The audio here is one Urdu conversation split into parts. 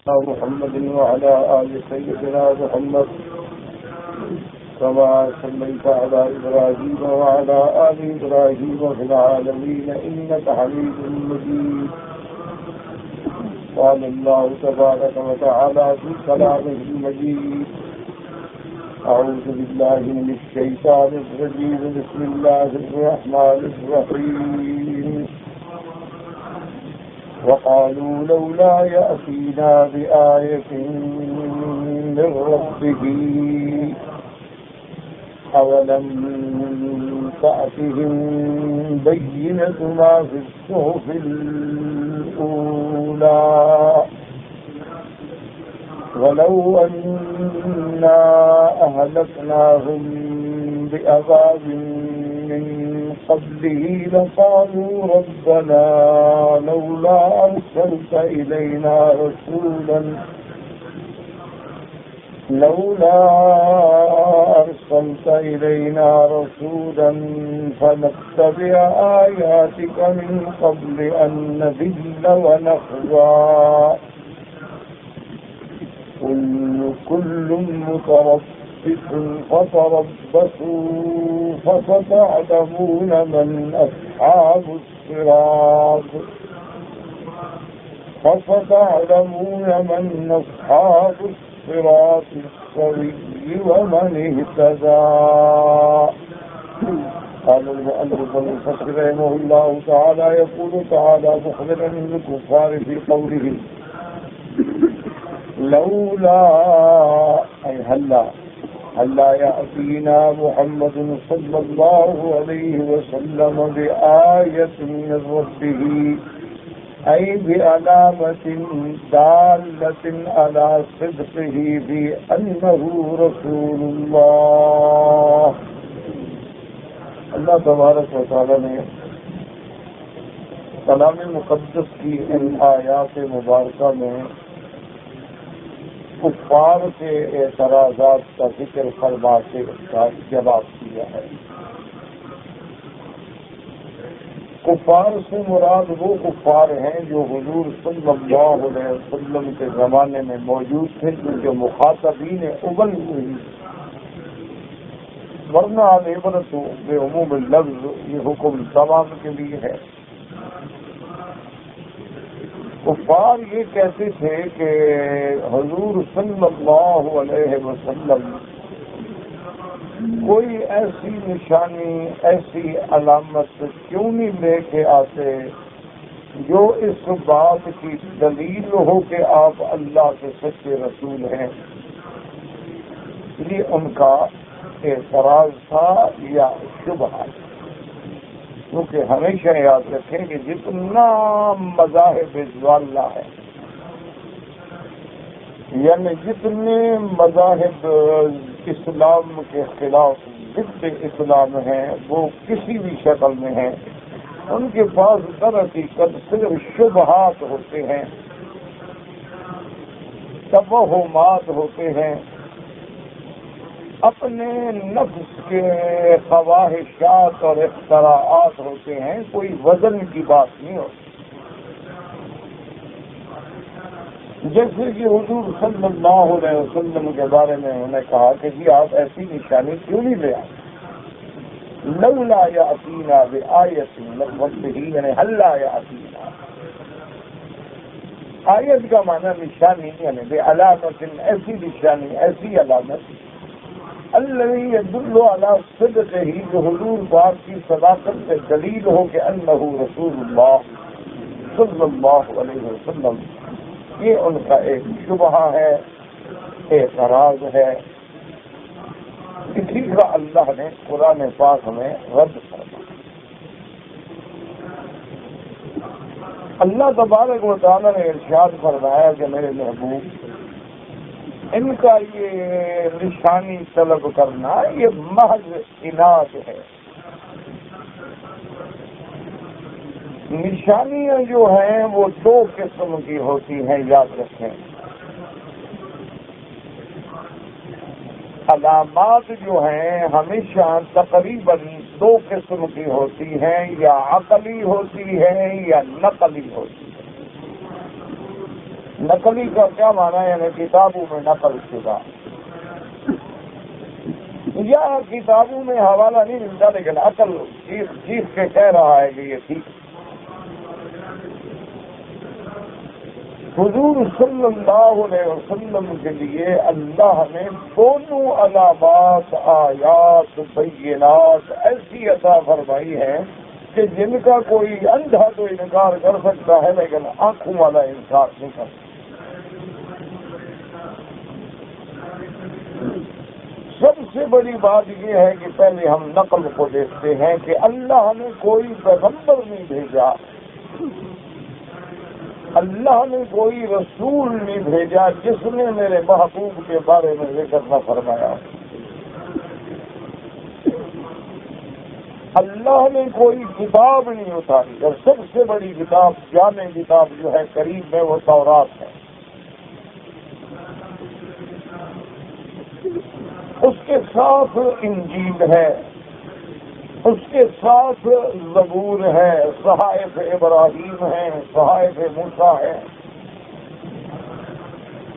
محمد وعلى آل سيدنا محمد كما صليت على إبراهيم وعلى آل إبراهيم في العالمين إنك حميد مجيد. قال الله تبارك وتعالى في كلامه المجيد: أعوذ بالله من الشيطان الرجيم. بسم الله الرحمن الرحيم. وقالوا لولا يأتينا بآية من ربه أولم تأتهم بينة ما في الصحف الأولى ولو أنا أهلكناهم بعذاب من قبله لقالوا ربنا لولا أرسلت إلينا رسولا فنتبع آياتك من قبل أن نذل ونخزى. كل متربص فتربصوا فستعلمون من أصحاب الصراط السوي ومن اهتدى. قال المؤلف المفسر رحمه الله تعالى: يقول تعالى مخبرا للكفار في قوله لولا أي هلا يأتينا محمد صلى الله عليه وسلم بآية من ربه أي بعلامة دالة على صدقه بأنه رسول الله. اللہ تبارک و تعالی نے کلام مقدس کی ان آیات مبارکہ میں کفار کے اعتراضات کا ذکر فرما کے جواب دیا ہے. کفار سے مراد وہ کفار ہیں جو حضور صلی اللہ علیہ وسلم کے زمانے میں موجود تھے، جو مخاطبین اول ہوئی، ورنہ عبرت بے عموم لفظ یہ حکم تمام کے لیے ہے. کفار یہ کہتے تھے کہ حضور صلی اللہ علیہ وسلم کوئی ایسی نشانی، ایسی علامت کیوں نہیں لے کے آتے جو اس بات کی دلیل ہو کہ آپ اللہ کے سچے رسول ہیں. یہ ان کا اعتراض تھا یا شبہ. کیونکہ ہمیشہ یاد رکھیں کہ جتنا مذاہب ضالہ ہے، یعنی جتنے مذاہب اسلام کے خلاف ضد اسلام ہیں، وہ کسی بھی شکل میں ہیں، ان کے پاس در حقیقت صرف شبہات ہوتے ہیں، توہمات ہوتے ہیں، اپنے نفس کے خواہشات اور اختراعات ہوتے ہیں، کوئی وزن کی بات نہیں ہوتی. جیسے کہ حضور صلی اللہ علیہ وسلم کے بارے میں انہوں نے کہا کہ جی آپ ایسی نشانی کیوں نہیں لے آئے؟ لولا یأتینا بآیۃ من ربہ، یعنی ہلا یأتینا. آیت کا معنی نشانی، یعنی بعلامت، ایسی نشانی، ایسی علامت الذی یدل علی صدقہ، جو حضور پاک کی صداقت سے دلیل ہو کہ انہ رسول اللہ صلی اللہ علیہ وسلم. یہ ان کا ایک شبہ ہے، اعتراض ہے. اسی کا اللہ نے قرآن پاک میں رد فرمایا. اللہ تبارک و تعالیٰ نے ارشاد فرمایا کہ میرے محبوب، ان کا یہ نشانی طلب کرنا یہ محض عناد ہے. نشانیاں جو ہیں وہ دو قسم کی ہوتی ہیں، یاد رکھیں. علامات جو ہیں ہمیشہ تقریباً دو قسم کی ہوتی ہیں، یا عقلی ہوتی ہیں یا نقلی ہوتی ہیں. نقلی کا کیا مانا ہے؟ یعنی کتابوں میں نقل شدہ، یا کتابوں میں حوالہ نہیں ملتا لیکن عقل چیخ کے کہہ رہا ہے کہ یہ ٹھیک۔ حضور صلی اللہ علیہ وسلم کے لیے اللہ نے دونوں علامات آیات بینات ایسی عطا فرمائی ہے کہ جن کا کوئی اندھا تو انکار کر سکتا ہے لیکن آنکھوں والا انکار نہیں کر سکتا۔ سب سے بڑی بات یہ ہے کہ پہلے ہم نقل کو دیکھتے ہیں کہ اللہ نے کوئی پیغمبر نہیں بھیجا، اللہ نے کوئی رسول نہیں بھیجا جس نے میرے محبوب کے بارے میں ذکر نہ فرمایا۔ اللہ نے کوئی کتاب نہیں اتاری، اور سب سے بڑی کتاب جامع کتاب جو ہے قریب میں وہ تورات ہے۔ اس کے ساتھ انجیل ہے، اس کے ساتھ زبور ہے، صحائف ابراہیم ہے، صحائف موسیٰ ہے۔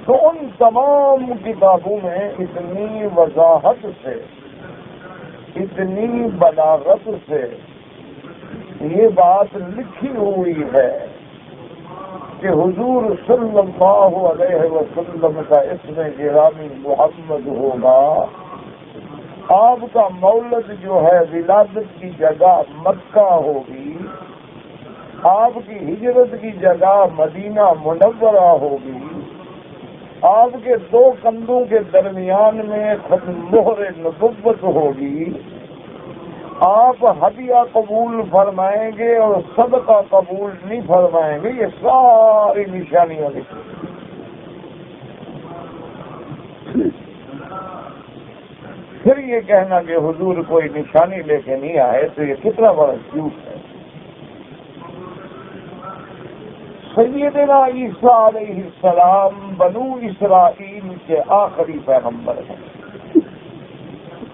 تو ان تمام کتابوں میں اتنی وضاحت سے، اتنی بلاغت سے یہ بات لکھی ہوئی ہے کہ حضور صلی اللہ علیہ وسلم کا اسم گرامی محمد ہوگا، آپ کا مولد جو ہے ولادت کی جگہ مکہ ہوگی، آپ کی ہجرت کی جگہ مدینہ منورہ ہوگی، آپ کے دو کندھوں کے درمیان میں مہر نبوت ہوگی، آپ ہدیہ قبول فرمائیں گے اور صدقہ قبول نہیں فرمائیں گے، یہ ساری نشانیاں لکھی۔ پھر یہ کہنا کہ حضور کوئی نشانی لے کے نہیں آئے تو یہ کتنا بڑا جھوٹ ہے۔ سیدنا عیسیٰ علیہ السلام بنو اسرائیل کے آخری پیغمبر ہیں۔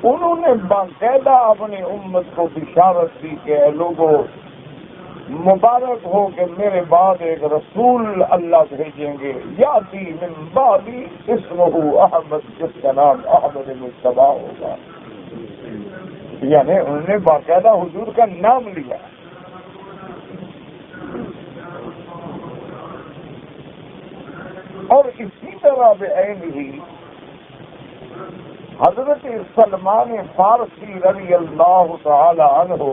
انہوں نے باقاعدہ اپنی امت کو بشارت دی کہ اے لوگوں مبارک ہو کہ میرے بعد ایک رسول اللہ بھیجیں گے، یاتی من بعدی اسمہ احمد، جس کا نام احمد مصطفیٰ ہوگا۔ یعنی انہوں نے باقاعدہ حضور کا نام لیا۔ اور اسی طرح بعین ہی حضرت سلمان فارسی رضی اللہ تعالی عنہ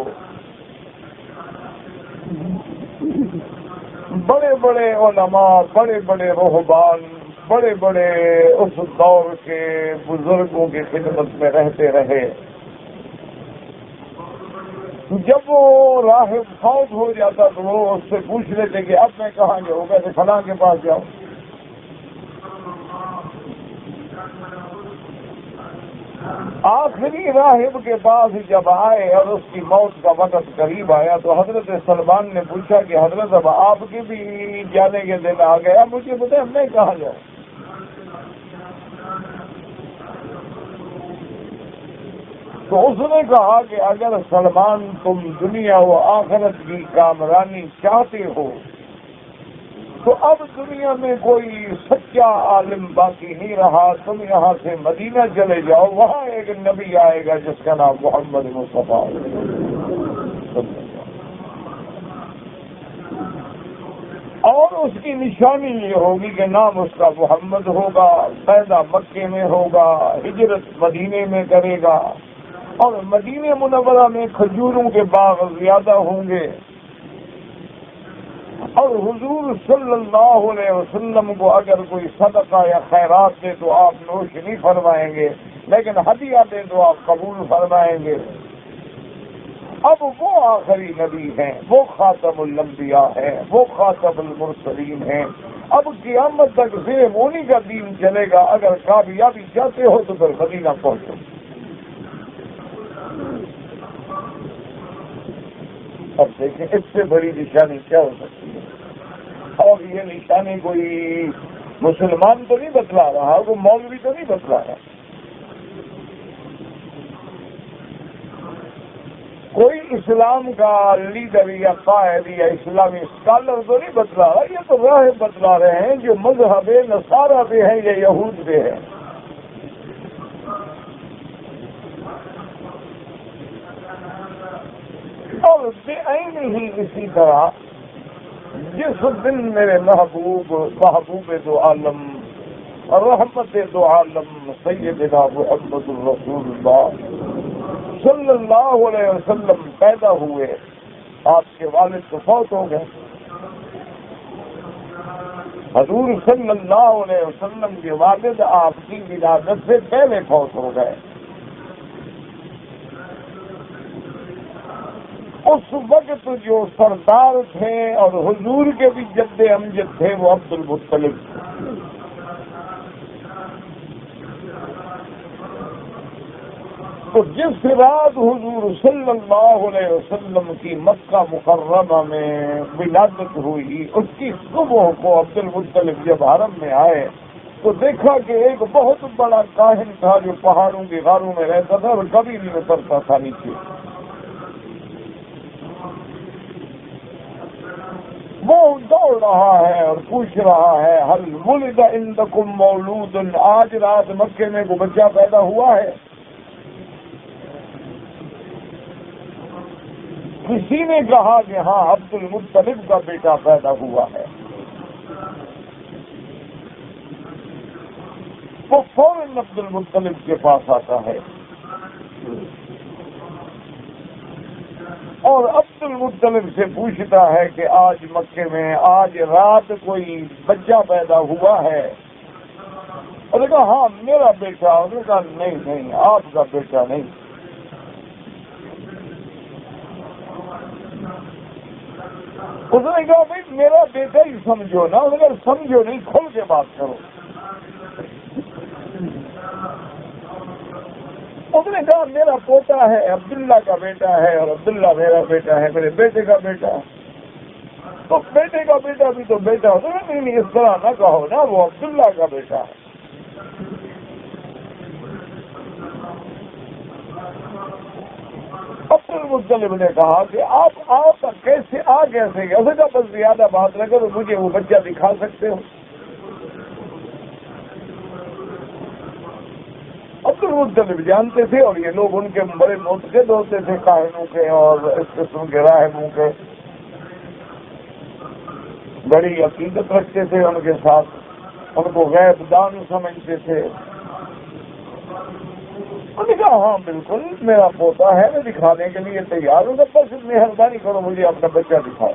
بڑے بڑے علماء، بڑے بڑے رہبان، بڑے بڑے اس دور کے بزرگوں کی خدمت میں رہتے رہے۔ جب وہ راہب فوت ہو جاتا تو وہ اس سے پوچھ لیتے کہ اب میں کہاں جاؤں؟ کہتے فلاں کے پاس جاؤں۔ آخری راہب کے پاس جب آئے اور اس کی موت کا وقت قریب آیا تو حضرت سلمان نے پوچھا کہ حضرت اب آپ کے بھی جانے کے دن آ گیا، مجھے بتائیں میں کہاں جاؤں؟ تو اس نے کہا کہ اگر سلمان تم دنیا و آخرت کی کامرانی چاہتے ہو تو اب دنیا میں کوئی سچا عالم باقی نہیں رہا، تم یہاں سے مدینہ چلے جاؤ، وہاں ایک نبی آئے گا جس کا نام محمد مصطفیٰ اور اس کی نشانی یہ ہوگی کہ نام اس کا محمد ہوگا، پیدا مکے میں ہوگا، ہجرت مدینے میں کرے گا، اور مدینہ منورہ میں کھجوروں کے باغ زیادہ ہوں گے۔ اور حضور صلی اللہ علیہ وسلم کو اگر کوئی صدقہ یا خیرات دے تو آپ نوش نہیں فرمائیں گے، لیکن ہدیہ دے تو آپ قبول فرمائیں گے۔ اب وہ آخری نبی ہیں، وہ خاتم الانبیاء ہیں، وہ خاتم المرسلین ہیں۔ اب قیامت تک صرف انہی کا دین چلے گا۔ اگر کامیابی چاہتے ہو تو پھر مدینہ پہنچو۔ اب دیکھیں اس سے بڑی نشانی کیا ہو سکتی ہے؟ اور یہ نشانی کوئی مسلمان تو نہیں بتلا رہا، کوئی مولوی تو نہیں بتلا رہا۔ کوئی اسلام کا لیڈر یا قائد یا اسلامی اسکالر تو نہیں بتلا رہا، یہ تو راہ بتلا رہے ہیں جو مذہب نصارہ پہ ہیں یا یہود پہ ہیں۔ اور بے عین ہی اسی طرح جس دن میرے محبوب دو عالم رحمت دو عالم سیدنا محمد الرسول اللہ صلی اللہ علیہ وسلم پیدا ہوئے، آپ کے والد تو فوت ہو گئے۔ حضور صلی اللہ علیہ وسلم کے والد آپ کی ولادت سے پہلے فوت ہو گئے۔ اس وقت جو سردار تھے اور حضور کے بھی جد امجد تھے وہ عبد المطلب۔ تو جس رات حضور صلی اللہ علیہ وسلم کی مکہ مکرمہ میں ولادت ہوئی، اس کی صبح کو عبد المطلب جب حرم میں آئے تو دیکھا کہ ایک بہت بڑا کاہن تھا جو پہاڑوں کے غاروں میں رہتا تھا اور کبھی نہیں اترتا تھا نیچے۔ وہ دوڑ رہا ہے اور پوچھ رہا ہے حل ولد عندکم مولود، آج رات مکے میں کوئی بچہ پیدا ہوا ہے؟ کسی نے کہا کہ ہاں عبد المطلب کا بیٹا پیدا ہوا ہے۔ وہ فوراً عبد المطلب کے پاس آتا ہے اور عبد المطلب سے پوچھتا ہے کہ آج مکے میں آج رات کوئی بچہ پیدا ہوا ہے؟ اور نے کہا ہاں میرا بیٹا۔ اور نے کہا نہیں آپ کا بیٹا نہیں۔ اس نے کہا بھائی میرا بیٹا ہی سمجھو نا۔ اگر سمجھو نہیں کھل کے بات کرو۔ اس نے کہا میرا پوتا ہے، عبداللہ کا بیٹا ہے، اور عبداللہ میرا بیٹا ہے، میرے بیٹے کا بیٹا ہے۔ تو بیٹے کا بیٹا بھی تو بیٹا ہوتا ہے۔ نہیں اس طرح نہ کہو نا، وہ عبداللہ کا بیٹا ہے۔ عبد المطلب نے کہا کہ آپ کیسے کیسے گئے؟ اسے کہا بس زیادہ بات نہ کرو، مجھے وہ بچہ دکھا سکتے ہو؟ عبد المطلب جانتے تھے اور یہ لوگ ان کے بڑے معتقد ہوتے تھے، کاہنوں کے اور اس قسم کے راہبوں کے، بڑی عقیدت رکھتے تھے ان کے ساتھ، ان کو غیب دان سمجھتے تھے۔ انہوں نے کہا ہاں بالکل میرا پوتا ہے، میں دکھانے کے لیے تیار ہوں، بس مہربانی کرو مجھے اپنا بچہ دکھاؤ۔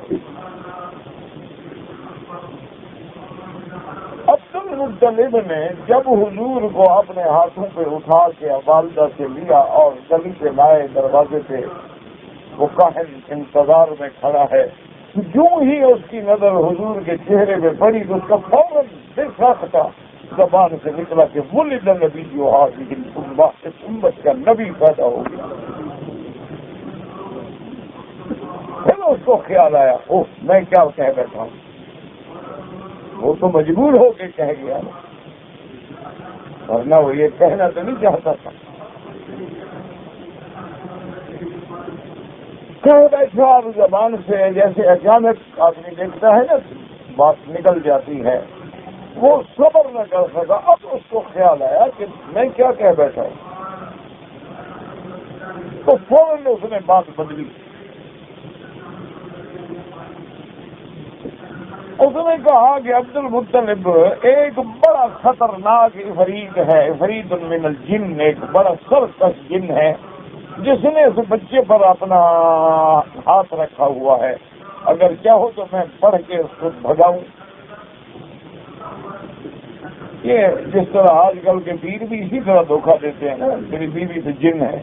عبد المطلب نے جب حضور کو اپنے ہاتھوں پہ اٹھا کے والدہ سے لیا اور گلی پہ لائے دروازے پہ، وہ کاہن انتظار میں کھڑا ہے، جو ہی اس کی نظر حضور کے چہرے پہ پڑی تو اس کا فوراً بے ساختہ زبان سے نکلا کہ ولد نبی جو حاضر اس امت کا نبی پیدا ہو گیا۔ پھر اس کو خیال آیا اوہ میں کیا کہہ بیٹھا ہوں۔ وہ تو مجبور ہو کے کہہ گیا ورنہ وہ یہ کہنا تو نہیں چاہتا تھا۔ کہہ بیٹھا اب زبان سے جیسے اچانک آدمی دیکھتا ہے نا بات نکل جاتی ہے، وہ صبر نہ کر سکا۔ اب اس کو خیال آیا کہ میں کیا کہہ بیٹھا ہوں، تو فوراً اس نے بات بدلی۔ اس نے کہا کہ عبد المطلب ایک بڑا خطرناک عفریت ہے، عفریت من الجن، ایک بڑا سرکش جن ہے جس نے اس بچے پر اپنا ہاتھ رکھا ہوا ہے، اگر چاہو تو میں پڑھ کے اس کو بھگاؤں۔ یہ جس طرح آج کل کے پیر بھی اسی طرح دھوکہ دیتے ہیں نا، میری بیوی تو جن ہے،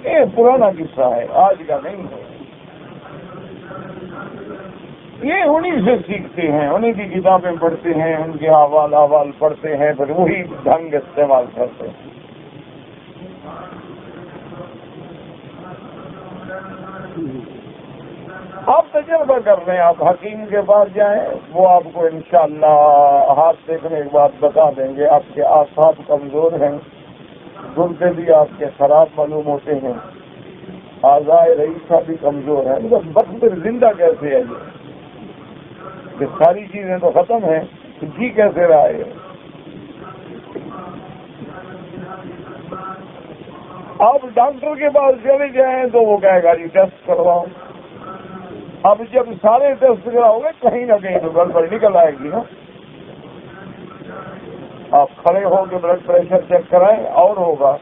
یہ پرانا قصہ ہے، آج کا نہیں ہے۔ یہ انہی سے سیکھتے ہیں، انہی کی کتابیں پڑھتے ہیں، ان کے احوال پڑھتے ہیں، پھر وہی ڈھنگ استعمال کرتے ہیں۔ آپ تجربہ کر رہے ہیں، آپ حکیم کے پاس جائیں، وہ آپ کو انشاءاللہ ہاتھ دیکھنے کے بعد بتا دیں گے آپ کے اعصاب کمزور ہیں، گردے بھی آپ کے خراب معلوم ہوتے ہیں، آزائے رئیسہ بھی کمزور ہے، مطلب وقت پھر زندہ کیسے ہے یہ ساری چیزیں تو ختم ہیں، تو جی کیسے رہا ہے؟ آپ ڈاکٹر کے پاس چلے جائیں تو وہ کہے گا جی ٹیسٹ کرواؤ. اب جب سارے ٹیسٹ کراؤ گے کہیں نہ کہیں تو گڑبڑ نکل آئے گی نا. آپ کھڑے ہو کے بلڈ پریشر چیک کرائیں اور ہوگا،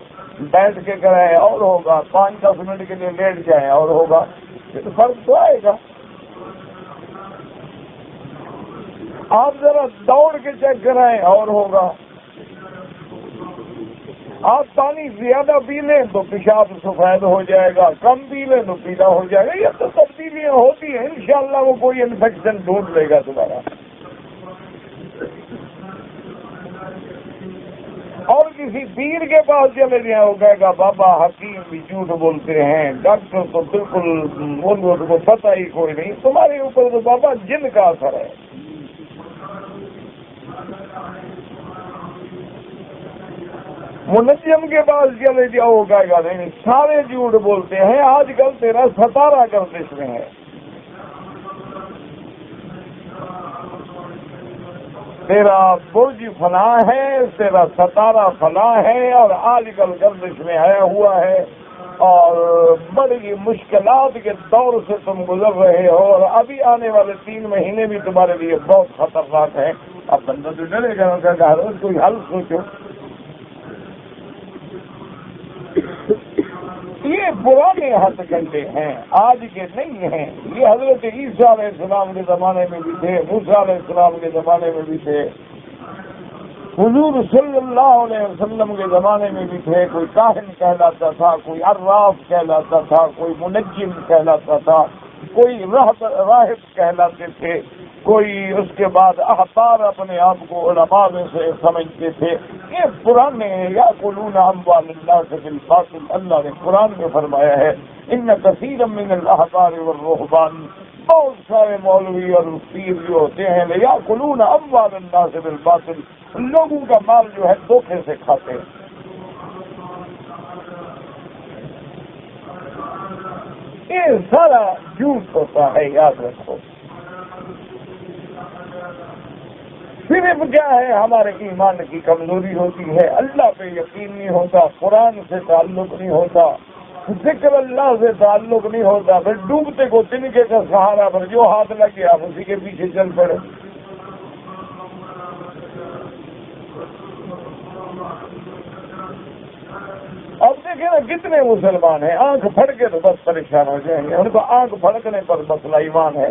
بیٹھ کے کرائیں اور ہوگا، 5-10 منٹ کے لیے لیٹ جائیں اور ہوگا، پھر فرق تو آئے گا. آپ ذرا دوڑ کے چیک کرائیں اور ہوگا. آپ پانی زیادہ پی لیں تو پیشاب سفید ہو جائے گا، کم پی لیں تو پیلا ہو جائے گا. یہ تو تبدیلیاں ہوتی ہیں، انشاءاللہ وہ کوئی انفیکشن ڈھونڈ لے گا تمہارا. اور کسی پیر کے پاس چلے جائیں وہ کہے گا بابا حکیم بھی جھوٹ بولتے ہیں، ڈاکٹر تو بالکل ان کو پتہ ہی کوئی نہیں، تمہارے اوپر تو بابا جن کا اثر ہے. منجم کے پاس چلے جاؤ وہ کہے گا نہیں سارے جھوٹ بولتے ہیں، آج کل تیرا ستارہ گردش میں ہے. تیرا برج فلاں ہے، تیرا ستارہ فلاں ہے، اور آج کل گردش میں آیا ہوا ہے، اور بڑی مشکلات کے دور سے تم گزر رہے ہو، اور ابھی آنے والے 3 مہینے بھی تمہارے لیے بہت خطرناک ہیں. اب بندہ تو ڈرے گا، ہر روز کوئی حل سوچو. یہ پرانے ہتھ کنڈے ہیں، آج کے نہیں ہیں. یہ حضرت عیسیٰ علیہ السلام کے زمانے میں بھی تھے، موسیٰ علیہ السلام کے زمانے میں بھی تھے، حضور صلی اللہ علیہ وسلم کے زمانے میں بھی تھے. کوئی کاہن کہلاتا تھا، کوئی عراف کہلاتا تھا، کوئی منجم کہلاتا تھا، کوئی راہب کہلاتے تھے، کوئی اس کے بعد احبار اپنے آپ کو علماء میں سے سمجھتے تھے. یہ پرانے یاکلون اموال الناس بالباطل، اللہ نے قرآن میں فرمایا ہے ان کثیر من الاحبار والرہبان، بہت سارے مولوی اور پیر جو ہوتے ہیں یاکلون اموال الناس بالباطل، لوگوں کا مال جو ہے دھوکے سے کھاتے ہیں. یہ سارا جھوٹ ہوتا ہے، یاد رکھو. صرف کیا ہے ہمارے ایمان کی کمزوری ہوتی ہے، اللہ پہ یقین نہیں ہوتا، قرآن سے تعلق نہیں ہوتا، ذکر اللہ سے تعلق نہیں ہوتا، پھر ڈوبتے کو تنکے کا سہارا پر جو ہاتھ لگ گیا اسی کے پیچھے چل پڑے. اب دیکھیں نا کتنے مسلمان ہیں آنکھ پھڑ کے تو بس پریشان ہو جائیں گے، ان کو آنکھ پھڑکنے پر مسئلہ ایمان ہے.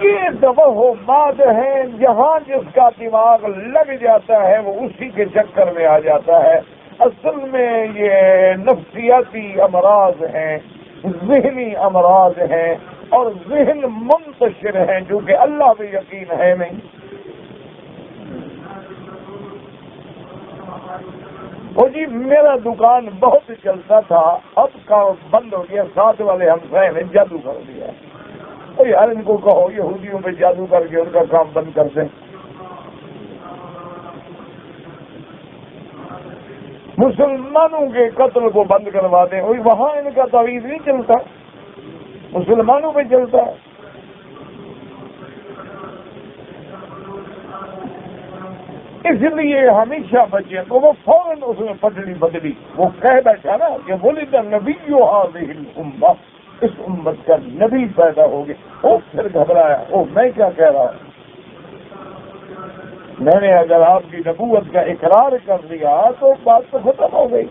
یہ توہمات ہیں، جہاں جس کا دماغ لگ جاتا ہے وہ اسی کے چکر میں آ جاتا ہے. اصل میں یہ نفسیاتی امراض ہیں، ذہنی امراض ہیں، اور ذہن منتشر ہیں جو کہ اللہ پہ یقین ہے نہیں. وہ جی میرا دکان بہت چلتا تھا، اب کا بند ہو گیا، ساتھ والے ہمسائے نے جادو کر دیا. یار ان کو کہو یہودیوں پہ جادو کر کے ان کا کام بند کر دیں. مسلمانوں کے قتل کو بند کروا دیں، وہاں ان کا تعویذ نہیں چلتا، مسلمانوں پہ چلتا ہے. اس لیے ہمیشہ بچے تو وہ فوراً اس میں پٹڑی بدلی، وہ کہہ بیٹھا نا کہ ولد نبی هذه الامہ، اس امت کا نبی پیدا ہو گیا. وہ پھر گھبرایا، میں کیا کہہ رہا ہوں، میں نے اگر آپ کی نبوت کا اقرار کر دیا تو بات تو ختم ہو گئی.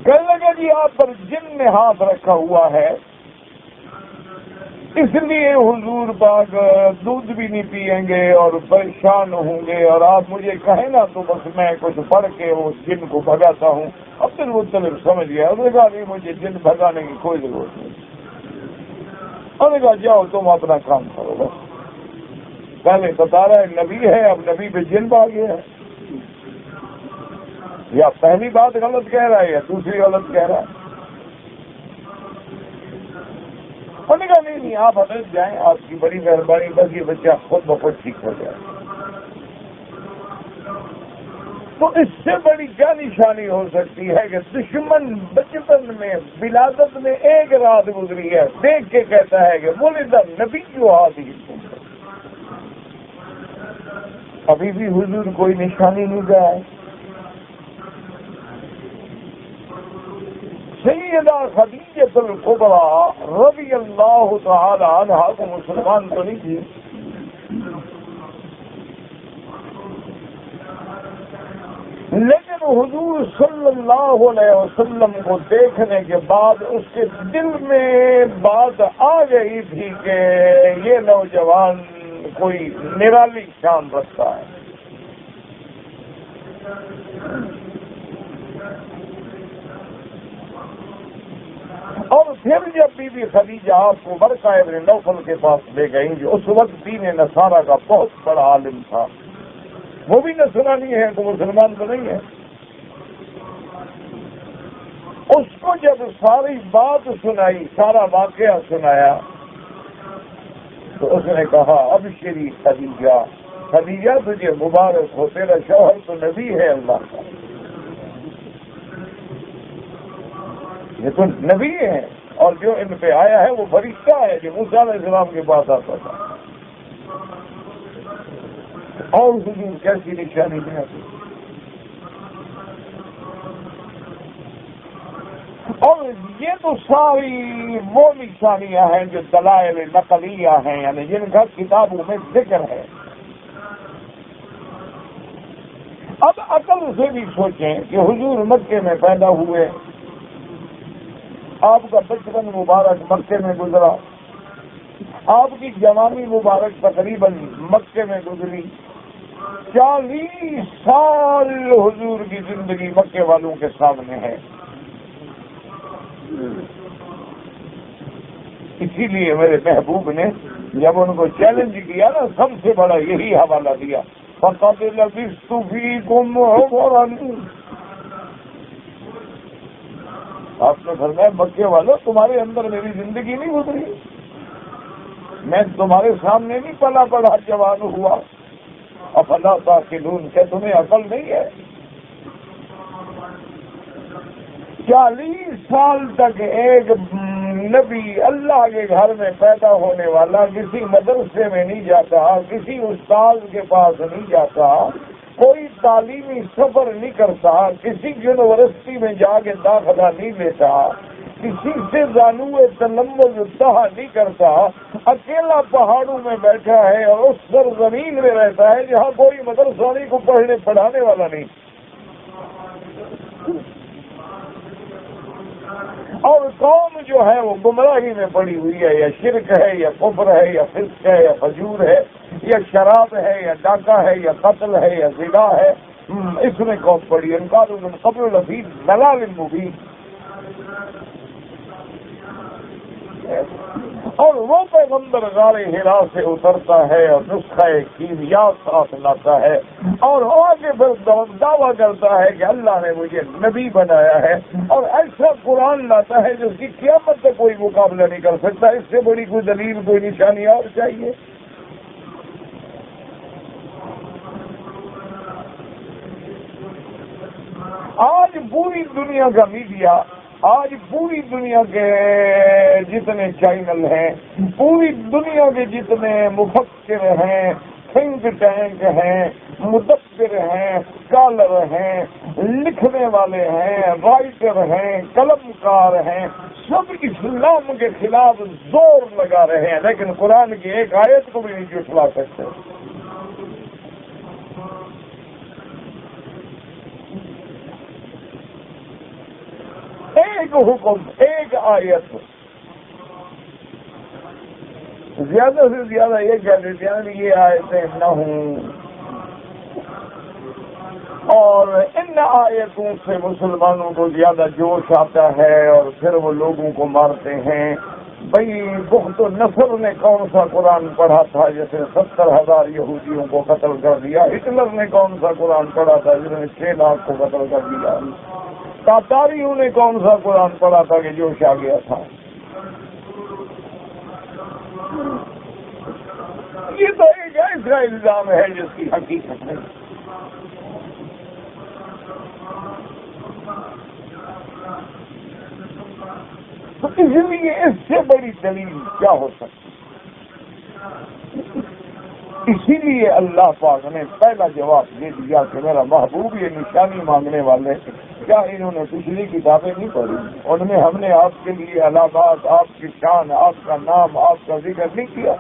کہنے لگا جی آپ پر جن نے ہاتھ رکھا ہوا ہے، اس لیے حضور پاک دودھ بھی نہیں پیئیں گے اور پریشان ہوں گے، اور آپ مجھے کہیں نا تو بس میں کچھ پڑھ کے اس جن کو بھگاتا ہوں. اب پھر وہ طلب سمجھ گیا، انہوں نے کہا نہیں مجھے جن بھگانے کی کوئی ضرورت نہیں. انہوں نے کہا جاؤ تم اپنا کام کرو. بس پہلے بتا رہا ہے نبی ہے، اب نبی پہ جن بھاگ گیا ہے. یا پہلی بات غلط کہہ رہا ہے یا دوسری غلط کہہ رہا ہے. انہوں نے کہا نہیں آپ حضرت جائیں، آپ کی بڑی مہربانی، بس یہ بچہ خود بخود ٹھیک ہو جائے. تو اس سے بڑی کیا نشانی ہو سکتی ہے کہ دشمن بچپن میں ولادت میں ایک رات گزری ہے، دیکھ کے کہتا ہے کہ ولد نبی جو آدھی، ابھی بھی حضور کوئی نشانی نہیں جائے۔ سیدہ خدیجہ الکبریٰ رضی اللہ تعالی عنہا کو مسلمان تو نہیں تھی، لیکن حضور صلی اللہ علیہ وسلم کو دیکھنے کے بعد اس کے دل میں بات آ گئی تھی کہ یہ نوجوان کوئی نرالی شان رکھتا ہے۔ اور پھر جب بی بی خدیجہ آپ کو ورقہ ابن نوفل کے پاس لے گئی، جو اس وقت دین نصارہ کا بہت بڑا عالم تھا، وہ بھی نصرانی ہے تو مسلمان تو نہیں ہے، اس کو جب ساری بات سنائی، سارا واقعہ سنایا، تو اس نے کہا ابشری خدیجہ، خدیجہ تجھے مبارک ہو، تیرا شوہر تو نبی ہے اللہ کا، یہ تو نبی ہے، اور جو ان پہ آیا ہے وہ فرشتہ ہے جو موسیٰ علیہ السلام کے پاس آتا تھا۔ اور حضور کیسی نشانی ہے، اور یہ تو ساری وہ نشانیاں ہیں جو دلائل نقلیہ ہیں، یعنی جن کا کتابوں میں ذکر ہے۔ اب عقل سے بھی سوچیں کہ حضور مکے میں پیدا ہوئے، آپ کا بچپن مبارک مکے میں گزرا، آپ کی جوانی مبارک تقریباً مکے میں گزری، 40 سال حضور کی زندگی مکے والوں کے سامنے ہے۔ اسی لیے میرے محبوب نے جب ان کو چیلنج کیا نا، سب سے بڑا یہی حوالہ دیا، فَقَدْ لَبِثْتُ فِيكُمْ عُمُرًا۔ آپ نے فرمایا مکے والوں، تمہارے اندر میری زندگی نہیں گزری، میں تمہارے سامنے نہیں پلا پڑا جوان ہوا، افلا تعقلون، کہ تمہیں عقل نہیں ہے؟ 40 سال تک ایک نبی اللہ کے گھر میں پیدا ہونے والا کسی مدرسے میں نہیں جاتا، کسی استاد کے پاس نہیں جاتا، کوئی تعلیمی سفر نہیں کرتا، کسی یونیورسٹی میں جا کے داخلہ نہیں لیتا، کسی سے زانوئے تلمذ نہیں کرتا، اکیلا پہاڑوں میں بیٹھا ہے اور اس سرزمین میں رہتا ہے جہاں کوئی مدرسہ نہیں، کو پڑھنے پڑھانے والا نہیں، اور قوم جو ہے وہ گمراہی میں پڑی ہوئی ہے، یا شرک ہے یا کفر ہے یا فسق ہے یا فجور ہے یا شراب ہے یا ڈاکہ ہے یا قتل ہے یا زنا ہے، اس میں قوم پڑی ہے۔ انکار من قبل لفی ضلال مبین۔ اور وہ پیغمبر غار حرا سے اترتا ہے اور نسخہ کیمیا ساتھ لاتا ہے اور آگے پھر دعویٰ کرتا ہے کہ اللہ نے مجھے نبی بنایا ہے، اور ایسا قرآن لاتا ہے جس کی قیامت تک کوئی مقابلہ نہیں کر سکتا۔ اس سے بڑی کوئی دلیل، کوئی نشانی اور چاہیے؟ آج پوری دنیا کا میڈیا، آج پوری دنیا کے جتنے چینل ہیں، پوری دنیا کے جتنے مفکر ہیں، تھنک ٹینک ہیں، مدبر ہیں، اسکالر ہیں، لکھنے والے ہیں، رائٹر ہیں، قلم کار ہیں، سب اسلام کے خلاف زور لگا رہے ہیں، لیکن قرآن کی ایک آیت کو بھی نہیں جھٹلا سکتے۔ ایک حکم، ایک آیت، زیادہ سے زیادہ یہ کہہ دیتے ہیں یہ آیتیں نہ ہوں، اور ان آیتوں سے مسلمانوں کو زیادہ جوش آتا ہے اور پھر وہ لوگوں کو مارتے ہیں۔ بھئی بخت و نصر نے کون سا قرآن پڑھا تھا جس نے 70,000 یہودیوں کو قتل کر دیا؟ ہٹلر نے کون سا قرآن پڑھا تھا جس نے 6 لاکھ کو قتل کر دیا؟ تاتاریوں نے کون سا قرآن پڑھا تھا کہ جوش آ گیا تھا؟ یہ تو ایک ایسا الزام ہے جس کی حقیقت نہیں۔ تو اس لیے اس سے بڑی دلیل کیا ہو سکتی؟ اسی لیے اللہ پاک نے پہلا جواب دے دیا کہ میرا محبوب یہ نشانی مانگنے والے کیا انہوں نے پچھلی کتابیں نہیں پڑھی؟ ان میں ہم نے آپ کے لیے علامات، آپ کی شان، آپ کا نام، آپ کا ذکر نہیں کیا؟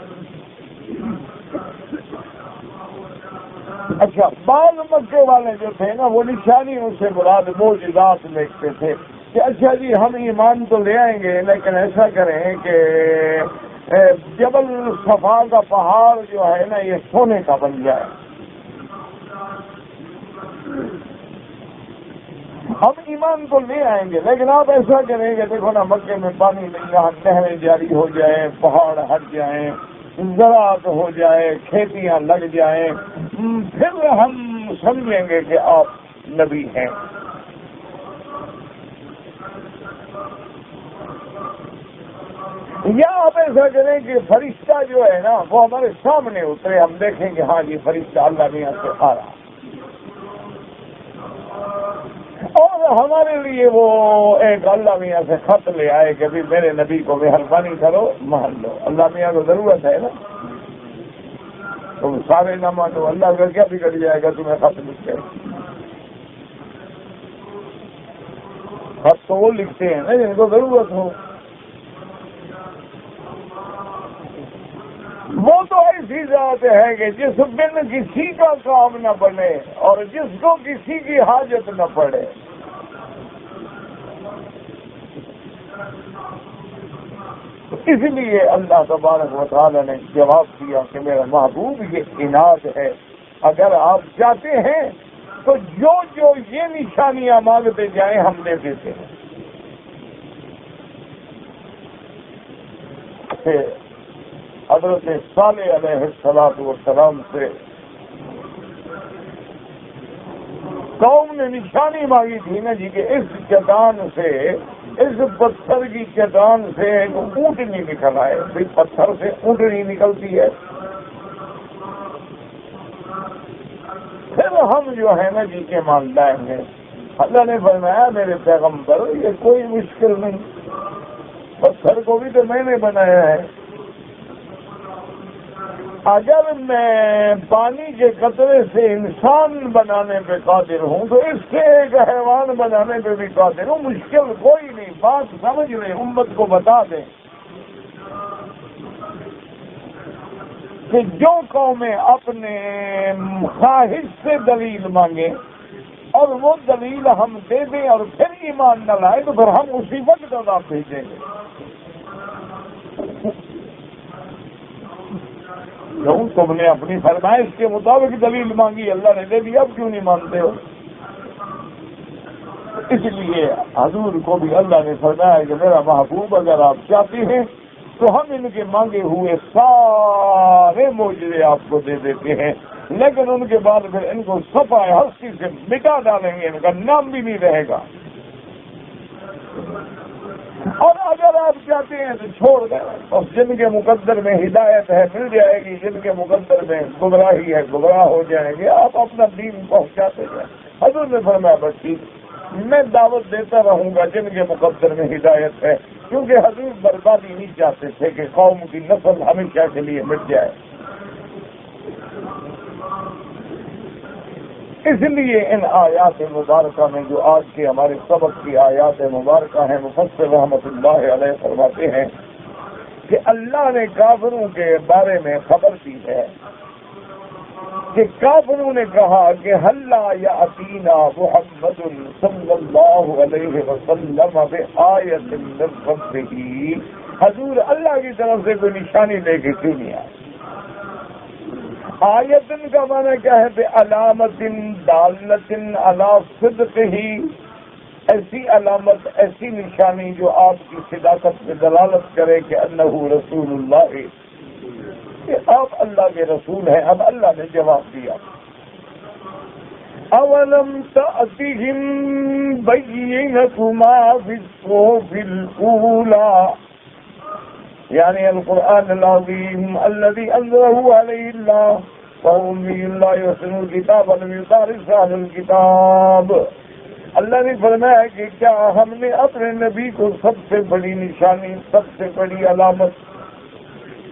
اچھا، بعض مکے والے جو تھے نا وہ نشانیوں سے مراد معجزات لکھتے تھے کہ اچھا جی ہم ایمان تو لے آئیں گے لیکن ایسا کریں کہ جبل صفا کا پہاڑ جو ہے نا یہ سونے کا بن جائے. ہم ایمان تو لے آئیں گے لیکن آپ ایسا کریں گے دیکھو نا مکے میں پانی نہیں رہا، نہریں جاری ہو جائیں، پہاڑ ہٹ جائیں، زراعت ہو جائے، کھیتیاں لگ جائیں، پھر ہم سمجھیں گے کہ آپ نبی ہیں. یا آپ ایسا کریں کہ فرشتہ جو ہے نا وہ ہمارے سامنے اترے، ہم دیکھیں گے ہاں جی فرشتہ اللہ میاں سے آ رہا، اور ہمارے لیے وہ ایک اللہ میاں سے خط لے آئے کہ بھی میرے نبی کو مہربانی کرو مان لو. اللہ میاں کو ضرورت ہے نا، تم سارے نہ مانو، اللہ کا کیا بگڑ جائے گا تمہیں خط لکھ کے؟ خط تو وہ لکھتے ہیں نا جن کو ضرورت ہو. وہ تو ایسی ذات ہے کہ جس بن کسی کا کام نہ بنے اور جس کو کسی کی حاجت نہ پڑے. اس لیے اللہ تبارک و تعالی نے جواب دیا کہ میرا محبوب یہ عناد ہے، اگر آپ چاہتے ہیں تو جو جو یہ نشانیاں مانگتے جائیں ہم دے دیتے ہیں. حضرت صالح علیہ السلام سے قوم نے نشانی مانگی تھی نا جی کہ اس چٹان سے، اس پتھر کی چٹان سے ایک اونٹنی نکل آئے. بھائی پتھر سے اونٹنی نکلتی ہے، پھر ہم جو ہے نا جی کے مان لائیں گے. اللہ نے فرمایا میرے پیغمبر یہ کوئی مشکل نہیں، پتھر کو بھی تو میں نے بنایا ہے. اگر میں پانی کے قطرے سے انسان بنانے پہ قادر ہوں تو اس سے ایک حیوان بنانے پہ بھی قادر ہوں. مشکل کوئی نہیں، بات سمجھ لیں، امت کو بتا دیں کہ جو قومیں اپنے خواہش سے دلیل مانگیں اور وہ دلیل ہم دے دیں اور پھر ایمان نہ لائے تو پھر ہم اسی وقت عذاب بھیجیں گے. تم نے اپنی فرمائش کے مطابق دلیل مانگی، اللہ نے دے دیا، اب کیوں نہیں مانتے ہو؟ اس لیے حضور کو بھی اللہ نے فرمایا کہ میرا محبوب اگر آپ چاہتے ہیں تو ہم ان کے مانگے ہوئے سارے معجزے آپ کو دے دیتے ہیں، لیکن ان کے بعد پھر ان کو صفائے ہستی سے مٹا ڈالیں گے، ان کا نام بھی نہیں رہے گا. اور اگر آپ چاہتے ہیں تو چھوڑ دیں، اور جن کے مقدر میں ہدایت ہے مل جائے گی، جن کے مقدر میں گمراہی ہے گمراہ ہو جائیں گے. آپ اپنا دین پہنچاتے جائیں. حضور نے فرمایا بس ٹھیک، میں دعوت دیتا رہوں گا جن کے مقدر میں ہدایت ہے، کیونکہ حضور بربادی نہیں چاہتے تھے کہ قوم کی نسل ہمیشہ کے لیے مٹ جائے. اس لیے ان آیات مبارکہ میں جو آج کے ہمارے سبق کی آیات مبارکہ ہیں، مفسر رحمۃ اللہ علیہ فرماتے ہیں کہ اللہ نے کافروں کے بارے میں خبر دی ہے کہ کافروں نے کہا کہ حلا یاتینا محمد صلی اللہ علیہ وسلم بآیۃ من ربہ، حضور اللہ کی طرف سے کوئی نشانی لے کے کیوں نہیں آئے؟ آیتن کا معنی کیا ہے؟ علامت دالت علی صدقہ، ایسی علامت، ایسی نشانی جو آپ کی صداقت میں دلالت کرے کہ انہ رسول اللہ، کہ آپ اللہ کے رسول ہیں. اب اللہ نے جواب دیا اولم تأتہم بینۃ ما فی الصحف الاولی، یعنی القرآن العظیم الذي انزله علیہ اللہ وأمی لا یحسن الکتاب ولم یدارس اہل الکتاب. اللہ نے فرمایا کہ کیا ہم نے اپنے نبی کو سب سے بڑی نشانی، سب سے بڑی علامت،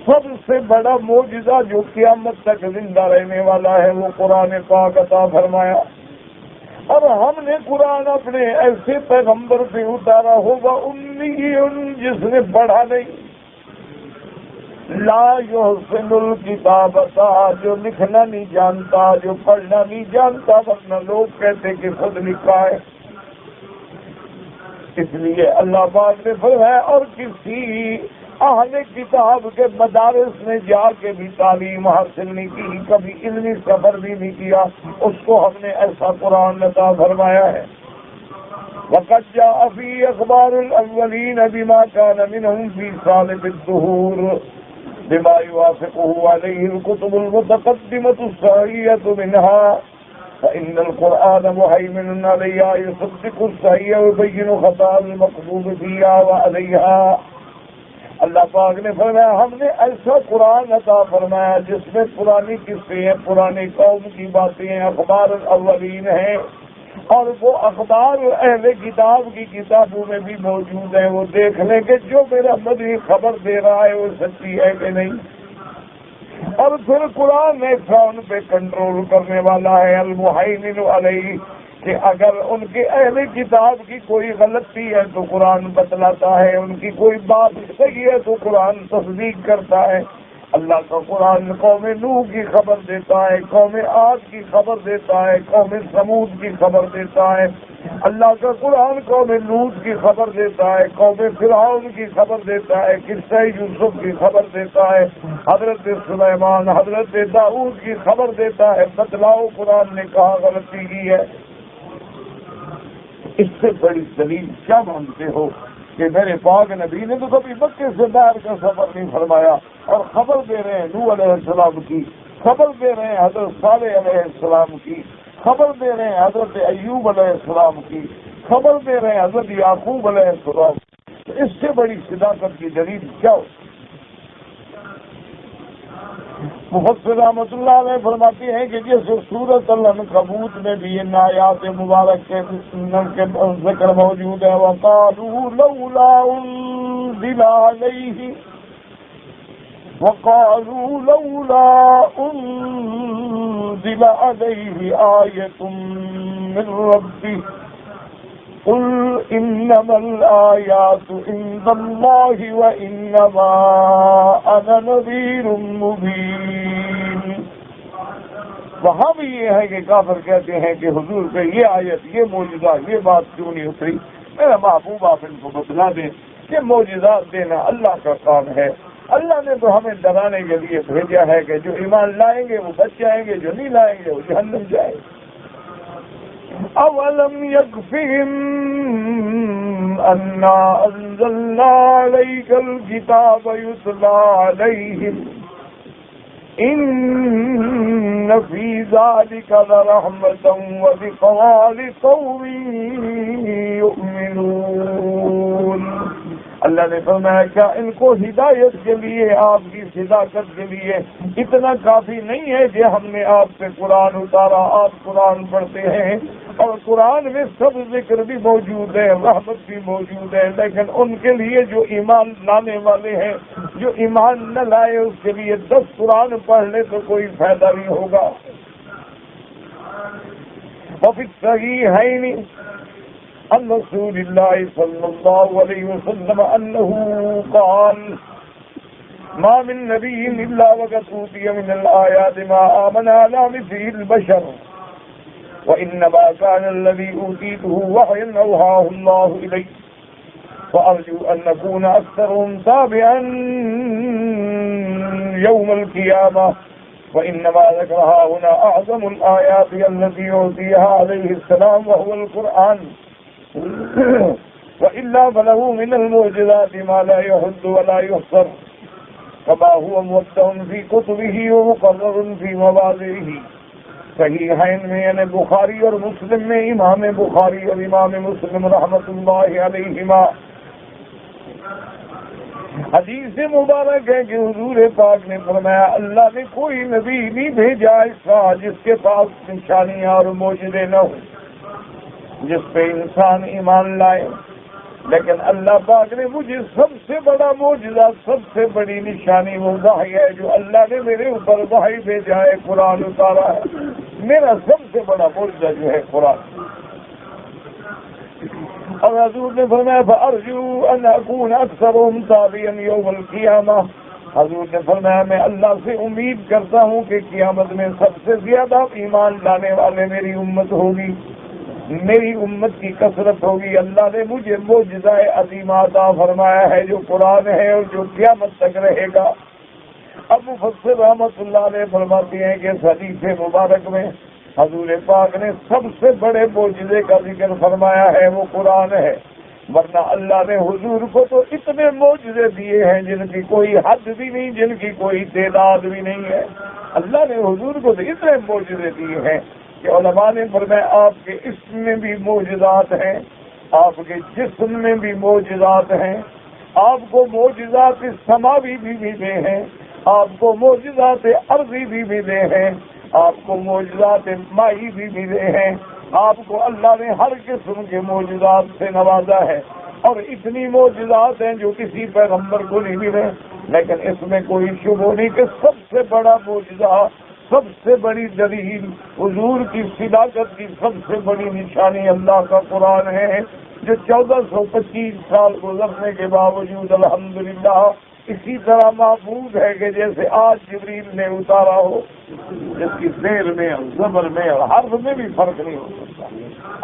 سب سے بڑا معجزہ جو قیامت تک زندہ رہنے والا ہے وہ قرآن پاک عطا فرمایا؟ اور ہم نے قرآن اپنے ایسے پیغمبر پہ اتارا ہوگا امی جس نے پڑھا نہیں، لا یحسن الکتابۃ، جو لکھنا نہیں جانتا، جو پڑھنا نہیں جانتا، ورنہ لوگ کہتے کہ خود لکھا ہے۔ اس لیے اللہ پاک نے فرمایا اور کسی اہل کتاب کے مدارس میں جا کے بھی تعلیم حاصل نہیں کی، کبھی علمی سفر بھی نہیں کیا، اس کو ہم نے ایسا قرآن عطا فرمایا ہے۔ وقد جاء فی اخبار الاولین بما كان منهم فی صالح الدہور بما يوافقه علیہ الکتب المتقدمة الصحیحة منها فإن القرآن مهيمن عليها يصدق الصحيح ويبين خطأ المقصود فيها وعليها۔ اللہ پاک نے فرمایا ہم نے ایسا قرآن عطا فرمایا جس میں پرانی قصے ہیں، پرانی قوم کی باتیں ہیں، اخبار الاولین ہیں، اور وہ اخبار اہل کتاب کی کتابوں میں بھی موجود ہیں۔ وہ دیکھ لیں کہ جو میرا نبی خبر دے رہا ہے وہ سچی ہے کہ نہیں۔ اور پھر قرآن ایسا ان پہ کنٹرول کرنے والا ہے، المہیمن علیہ، کہ اگر ان کے اہل کتاب کی کوئی غلطی ہے تو قرآن بتلاتا ہے، ان کی کوئی بات صحیح ہے تو قرآن تصدیق کرتا ہے۔ اللہ کا قرآن قوم نوح کی خبر دیتا ہے، قوم عاد کی خبر دیتا ہے، قوم ثمود کی خبر دیتا ہے۔ اللہ کا قرآن قوم لوط کی خبر دیتا ہے، قوم فرعون کی خبر دیتا ہے، قصہ یوسف کی خبر دیتا ہے، حضرت سلیمان، حضرت داؤد کی خبر دیتا ہے۔ بتلاؤ قرآن نے کہاں غلطی کی ہے۔ اس سے بڑی دلیل کیا مانتے ہو کہ میرے پاک نبی نے تو کبھی مکے سے باہر کا سفر نہیں فرمایا، اور خبر دے رہے ہیں نوح علیہ السلام کی، خبر دے رہے ہیں حضرت صالح علیہ السلام کی، خبر دے رہے ہیں حضرت ایوب علیہ السلام کی، خبر دے رہے ہیں حضرت یعقوب علیہ السلام۔ تو اس سے بڑی صداقت کی دلیل کیا ہو؟ مفسر رحمۃ اللہ علیہ فرماتے ہیں کہ جیسے سورۃ العنکبوت میں بھی ان آیات مبارک کے ذکر موجود ہے، وَقَالُوا لَوْلَا أُنزِلَ عَلَيْهِ آيَةٌ مِّن رَّبِّهِ قُلْ إِنَّمَا الْآيَاتُ عِندَ اللَّهِ وَإِنَّمَا أَنَا نَذِيرٌ مُّبِينٌ۔ وہاں بھی یہ ہے کہ کافر کہتے ہیں کہ حضور پہ یہ آیت، یہ معجزہ، یہ بات کیوں نہیں اتری؟ میرا محبوب آپ ان کو بتلا دیں کہ معجزات دینا اللہ کا کام ہے۔ اللہ نے تو ہمیں ڈرانے کے لیے بھیجا ہے کہ جو ایمان لائیں گے وہ بچ جائیں گے، جو نہیں لائیں گے وہ جہنم جائیں گے۔ اولم یکفہم انا انزلنا علیک الکتاب یتلی علیہم ان فی ذلک لرحمۃ وذکریٰ لقوم یؤمنون۔ اللہ نے فرمایا کیا ان کو ہدایت کے لیے، آپ کی صداقت کے لیے اتنا کافی نہیں ہے کہ ہم نے آپ سے قرآن اتارا، آپ قرآن پڑھتے ہیں اور قرآن میں سب ذکر بھی موجود ہے، رحمت بھی موجود ہے، لیکن ان کے لیے جو ایمان لانے والے ہیں، جو ایمان نہ لائے اس کے لیے 10 قرآن پڑھ لے تو کوئی فائدہ نہیں ہوگا۔ وفی الصحیحین عن رسول اللہ صلی اللہ علیہ وسلم انه قال ما من نبی الا وقد اوتی من الآیات ما آمن على مثله البشر وانما كان الذي اوتیته وحیا اوحاه الله الی فارجو ان نكون اکثرهم تابعا یوم القیامہ وانما ذکرها هنا اعظم الآیات التي اوتیها علیہ السلام وهو القرآن وإلا فله من المعجزات ما لا يحد ولا يحصر كما هو موضع في كتبه ومقرر في مواضعه۔ صحیحین میں یعنی بخاری اور مسلم میں امام بخاری اور امام مسلم رحمۃ اللہ علیہما حدیث مبارک ہے کہ حضور پاک نے فرمایا اللہ نے کوئی نبی نہیں بھیجا ایسا جس کے پاس نشانیاں اور معجزے نہ ہوں، جس پہ انسان ایمان لائے. لیکن اللہ پاک نے مجھے سب سے بڑا معجزہ، سب سے بڑی نشانی وہ وحی ہے جو اللہ نے میرے اوپر وحی بھیجا ہے، قرآن اتارا ہے. میرا سب سے بڑا معجزہ جو ہے قرآن. اور حضور نے فرمایا فَأَرْجُو أَنْ أَكُونَ أَكْثَرُهُمْ تَابِعًا يَوْمَ الْقِيَامَةِ. حضور نے فرمایا میں اللہ سے امید کرتا ہوں کہ قیامت میں سب سے زیادہ ایمان لانے والے میری امت ہوگی، میری امت کی کثرت ہوگی. اللہ نے مجھے معجزہ عظیم عطا فرمایا ہے جو قرآن ہے اور جو قیامت تک رہے گا. اب مفسر رحمۃ اللہ علیہ فرماتے ہیں کہ اس حدیث مبارک میں حضور پاک نے سب سے بڑے معجزے کا ذکر فرمایا ہے وہ قرآن ہے. ورنہ اللہ نے حضور کو تو اتنے معجزے دیے ہیں جن کی کوئی حد بھی نہیں، جن کی کوئی تعداد بھی نہیں ہے. اللہ نے حضور کو تو اتنے معجزے دیے ہیں کہ علماء نے فرمایا آپ کے اسم میں بھی معجزات ہیں، آپ کے جسم میں بھی معجزات ہیں، آپ کو معجزات سماوی بھی ملے ہیں، آپ کو معجزات ارضی بھی ملے ہیں، آپ کو معجزات مائی بھی ملے ہیں. آپ کو اللہ نے ہر قسم کے معجزات سے نوازا ہے. اور اتنی معجزات ہیں جو کسی پیغمبر کو نہیں ملے. لیکن اس میں کوئی شبہ نہیں کہ سب سے بڑا معجزہ، سب سے بڑی دلیل، حضور کی صداقت کی سب سے بڑی نشانی اللہ کا قرآن ہے، جو 1425 سال گزرنے کے باوجود الحمدللہ اسی طرح محفوظ ہے کہ جیسے آج جبریل نے اتارا ہو، جس کی زیر میں اور زبر میں اور حرف میں بھی فرق نہیں ہو سکتا.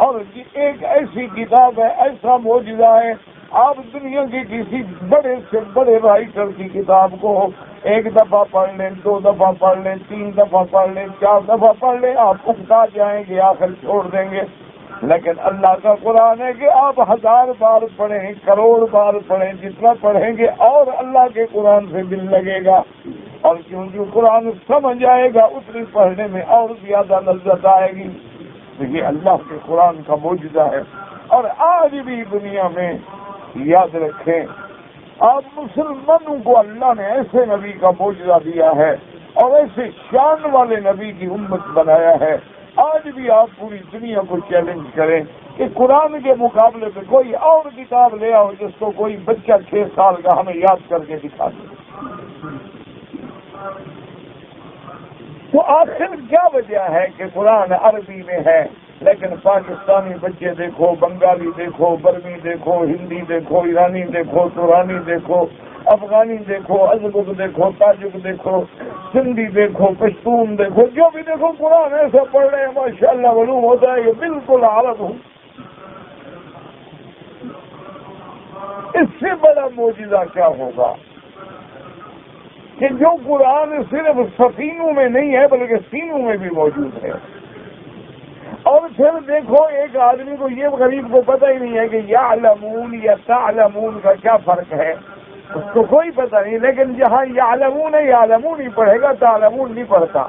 اور ایک ایسی کتاب ہے، ایسا معجزہ ہے، آپ دنیا کے کسی بڑے سے بڑے رائٹر کی کتاب کو ایک دفعہ پڑھ لیں، 2 دفعہ پڑھ لیں، 3 دفعہ پڑھ لیں، 4 دفعہ پڑھ لیں، آپ اکتا جائیں گے، آخر چھوڑ دیں گے. لیکن اللہ کا قرآن ہے کہ آپ 1000 بار پڑھیں، کروڑ بار پڑھیں، جتنا پڑھیں گے اور اللہ کے قرآن سے دل لگے گا. اور کیونکہ قرآن سمجھ آئے گا اتنی پڑھنے میں اور زیادہ لذت آئے گی. تو یہ اللہ کے قرآن کا معجزہ ہے. اور آج بھی دنیا میں یاد رکھیں، آپ مسلمانوں کو اللہ نے ایسے نبی کا معجزہ دیا ہے اور ایسے شان والے نبی کی امت بنایا ہے. آج بھی آپ پوری دنیا کو چیلنج کریں کہ قرآن کے مقابلے پہ کوئی اور کتاب لے آؤ جس کو کوئی بچہ 6 سال کا ہمیں یاد کر کے دکھا دے. تو آخر کیا وجہ ہے کہ قرآن عربی میں ہے لیکن پاکستانی بچے دیکھو، بنگالی دیکھو، برمی دیکھو، ہندی دیکھو، ایرانی دیکھو، تورانی دیکھو، افغانی دیکھو، ازبک دیکھو، تاجک دیکھو، سندھی دیکھو، پشتون دیکھو، جو بھی دیکھو قرآن ایسا پڑھ رہے ہیں ماشاءاللہ معلوم ہوتا ہے یہ بالکل عرب ہوں. اس سے بڑا معجزہ کیا ہوگا کہ جو قرآن صرف سفینوں میں نہیں ہے بلکہ سینوں میں بھی موجود ہے. اور پھر دیکھو ایک آدمی کو یہ غریب کو پتہ ہی نہیں ہے کہ یعلمون یا تعلمون کا کیا فرق ہے، اس کو کوئی پتہ نہیں. لیکن جہاں یعلمون ہے یعلمون ہی پڑھے گا، تعلمون نہیں پڑھتا.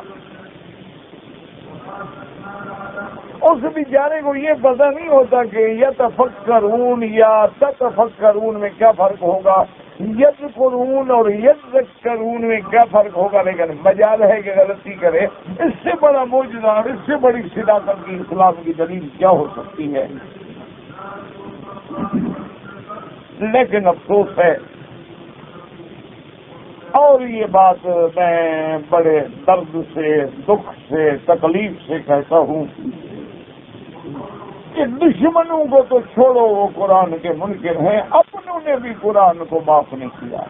اس بیچارے کو یہ پتہ نہیں ہوتا کہ یتفکرون یا تتفکرون میں کیا فرق ہوگا، یذکرون اور یذکرون میں کیا فرق ہوگا. لیکن مجال ہے کہ غلطی کرے. اس سے بڑا معجزہ اور اس سے بڑی صداقت کی اسلام کی دلیل کیا ہو سکتی ہے. لیکن افسوس ہے اور یہ بات میں بڑے درد سے، دکھ سے، تکلیف سے کہتا ہوں کہ دشمنوں کو تو چھوڑو، وہ قرآن کے منکر ہیں، اپنوں نے بھی قرآن کو معاف نہیں کیا.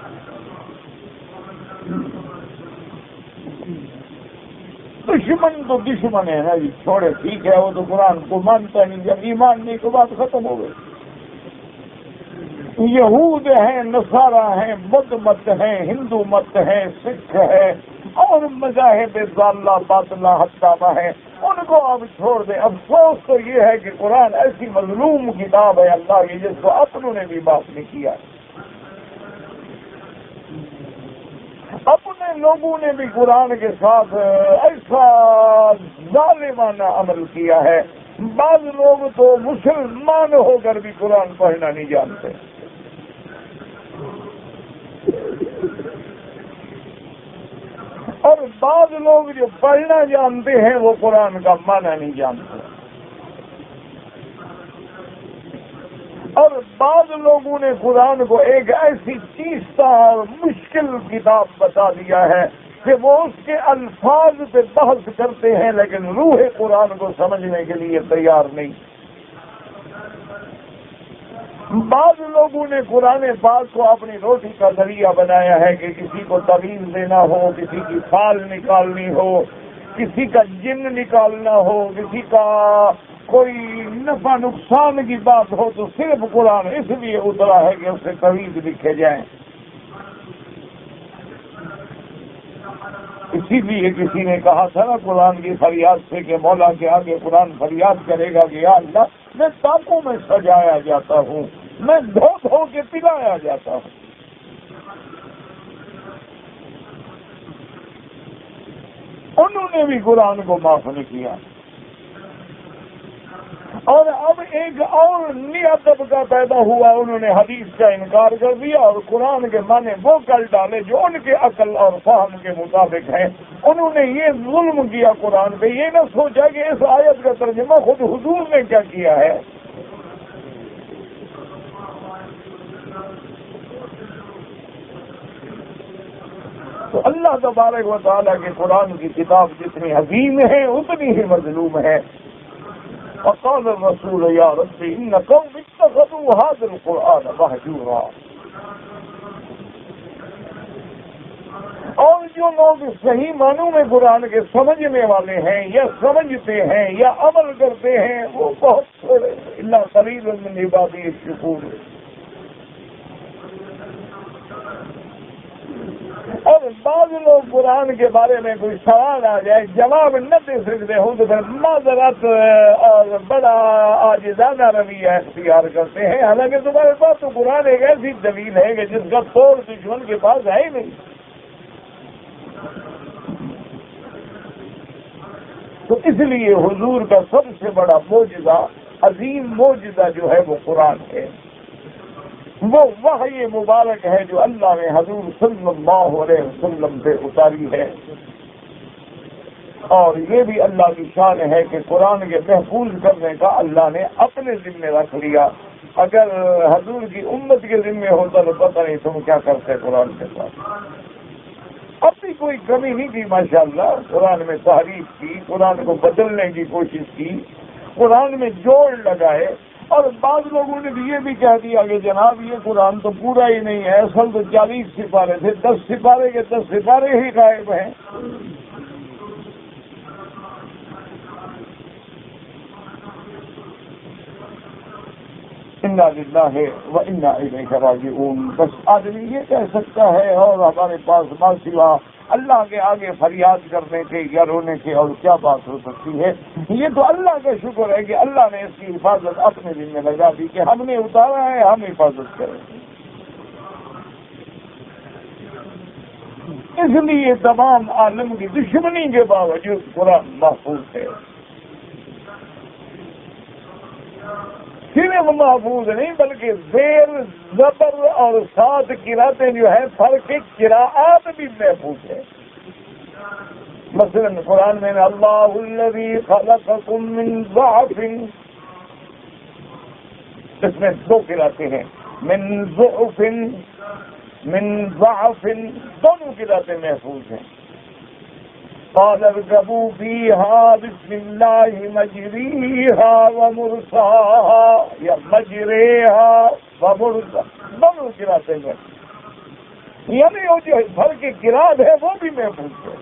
دشمن تو دشمن ہے نا جی، چھوڑے ٹھیک ہے، وہ تو قرآن کو مانتا نہیں. جب ایمان نہیں تو بات ختم ہو گئی. یہود ہیں، نصارہ ہیں، بدھ مت ہیں، ہندو مت ہیں، سکھ ہے اور مذاہب ضالہ باطلہ حتابہ ہیں، ان کو اب چھوڑ دیں. افسوس تو یہ ہے کہ قرآن ایسی مظلوم کتاب ہے اللہ کی جس کو اپنوں نے بھی معاف نہیں کیا. اپنے لوگوں نے بھی قرآن کے ساتھ ایسا ظالمانہ عمل کیا ہے. بعض لوگ تو مسلمان ہو کر بھی قرآن پڑھنا نہیں جانتے. اور بعض لوگ جو پڑھنا جانتے ہیں وہ قرآن کا معنی نہیں جانتے. بعض لوگوں نے قرآن کو ایک ایسی چیزتا اور مشکل کتاب بتا دیا ہے کہ وہ اس کے الفاظ پہ بحث کرتے ہیں لیکن روح قرآن کو سمجھنے کے لیے تیار نہیں۔ بعض لوگوں نے قرآن پاک کو اپنی روٹی کا ذریعہ بنایا ہے کہ کسی کو تعویذ دینا ہو، کسی کی کھال نکالنی ہو، کسی کا جن نکالنا ہو، کسی کا کوئی نفع نقصان کی بات ہو تو صرف قرآن اس لیے اترا ہے کہ اس سے تعویذ لکھے جائیں۔ اسی لیے کسی نے کہا تھا نا قرآن کی فریاد سے کہ مولا کے آگے قرآن فریاد کرے گا کہ یا اللہ میں تاکوں میں سجایا جاتا ہوں، میں دھو دھو کے پلایا جاتا ہوں۔ انہوں نے بھی قرآن کو معاف نہیں کیا، اور اب ایک اور نیا طبقہ پیدا ہوا، انہوں نے حدیث کا انکار کر دیا اور قرآن کے معنی وہ کر ڈالے جو ان کے عقل اور فہم کے مطابق ہیں۔ انہوں نے یہ ظلم کیا قرآن پہ، یہ نہ سوچا کہ اس آیت کا ترجمہ خود حضور نے کیا کیا ہے۔ تو اللہ تبارک و تعالیٰ کے قرآن کی کتاب جتنی عظیم ہے اتنی ہی مظلوم ہے۔ وقال الرسول یا رب ان قوم اتخذوا هذا القرآن مهجورا، اور جو لوگ صحیح معنوں میں قرآن کے سمجھنے والے ہیں یا سمجھتے ہیں یا عمل کرتے ہیں وہ بہت تھوڑے، الا قلیل من عبادی الشکور۔ اور بعض لوگ قرآن کے بارے میں کوئی سوال آ جائے جواب نہ دے سکتے ہوں تو پھر معذرت اور بڑا عاجزانہ رویہ اختیار کرتے ہیں، حالانکہ تمہارے پاس تو قرآن ایک ایسی دلیل ہے کہ جس کا توڑ دشمن کے پاس ہے ہی نہیں۔ تو اس لیے حضور کا سب سے بڑا معجزہ، عظیم معجزہ جو ہے وہ قرآن ہے، وہ وحی مبارک ہے جو اللہ نے حضور صلی اللہ علیہ وسلم سے اتاری ہے۔ اور یہ بھی اللہ کی شان ہے کہ قرآن کے محفوظ کرنے کا اللہ نے اپنے ذمہ رکھ لیا۔ اگر حضور کی امت کے ذمہ ہوتا تو پتہ نہیں تم کیا کرتے قرآن کے ساتھ۔ اب بھی کوئی کمی نہیں کی ماشاءاللہ، قرآن میں تحریف کی، قرآن کو بدلنے کی کوشش کی، قرآن میں جوڑ لگائے، اور بعض لوگوں نے بھی یہ بھی کہہ دیا کہ جناب یہ قرآن تو پورا ہی نہیں ہے، اصل تو 40 سپارے تھے، 10 سپارے کے 10 سپارے ہی غائب ہیں۔ انا للہ و انا الیہ راجعون۔ بس آدمی یہ کہہ سکتا ہے، اور ہمارے پاس ما سوا اللہ کے آگے فریاد کرنے کے یا رونے کے اور کیا بات ہو سکتی ہے۔ یہ تو اللہ کا شکر ہے کہ اللہ نے اس کی حفاظت اپنے دل میں لگا دی کہ ہم نے اتارا ہے، ہم حفاظت کریں۔ اس لیے تمام عالم کی دشمنی کے باوجود قرآن محفوظ ہے۔ صرف محفوظ نہیں بلکہ زیر زبر اور ساتھ قراتیں جو ہے فرق قراءات بھی محفوظ ہے۔ مثلا قرآن میں اللہ الذی خلقکم من ضعف، اس میں 2 قراءتیں ہیں، من ضعف، من ضعف، دونوں قراءتیں محفوظ ہیں۔ قال اركبوا فيها بسم الله مجريها ومرساها یا مجریها ومرساها، دونوں قراءتیں ہیں، یعنی وہ جو فرق قراءت ہے وہ بھی محفوظ ہے،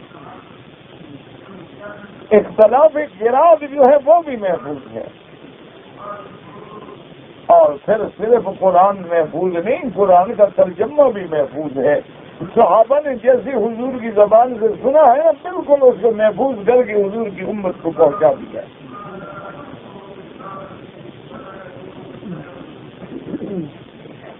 اختلاف قراءت جو ہے وہ بھی محفوظ ہے۔ اور پھر صرف قرآن محفوظ نہیں، قرآن کا ترجمہ بھی محفوظ ہے۔ صحابہ نے جیسے حضور کی زبان سے سنا ہے نا، بالکل اس کو محفوظ کر کے حضور کی امت کو پہنچا دیا۔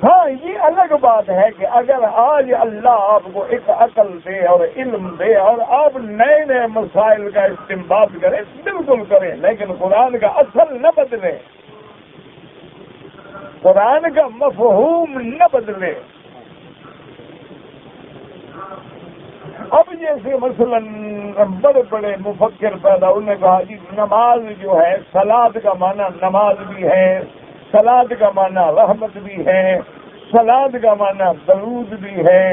ہاں یہ الگ بات ہے کہ اگر آج اللہ آپ کو ایک عقل دے اور علم دے اور آپ نئے نئے مسائل کا استنباط کریں، بالکل کریں، لیکن قرآن کا اصل نہ بدلے، قرآن کا مفہوم نہ بدلے۔ اب جیسے مثلا بڑے بڑے مفکر پیدا، انہوں نے کہا جی نماز جو ہے، صلاۃ کا معنی نماز بھی ہے، سلاد کا معنی رحمت بھی ہے، سلاد کا معنی درود بھی ہے،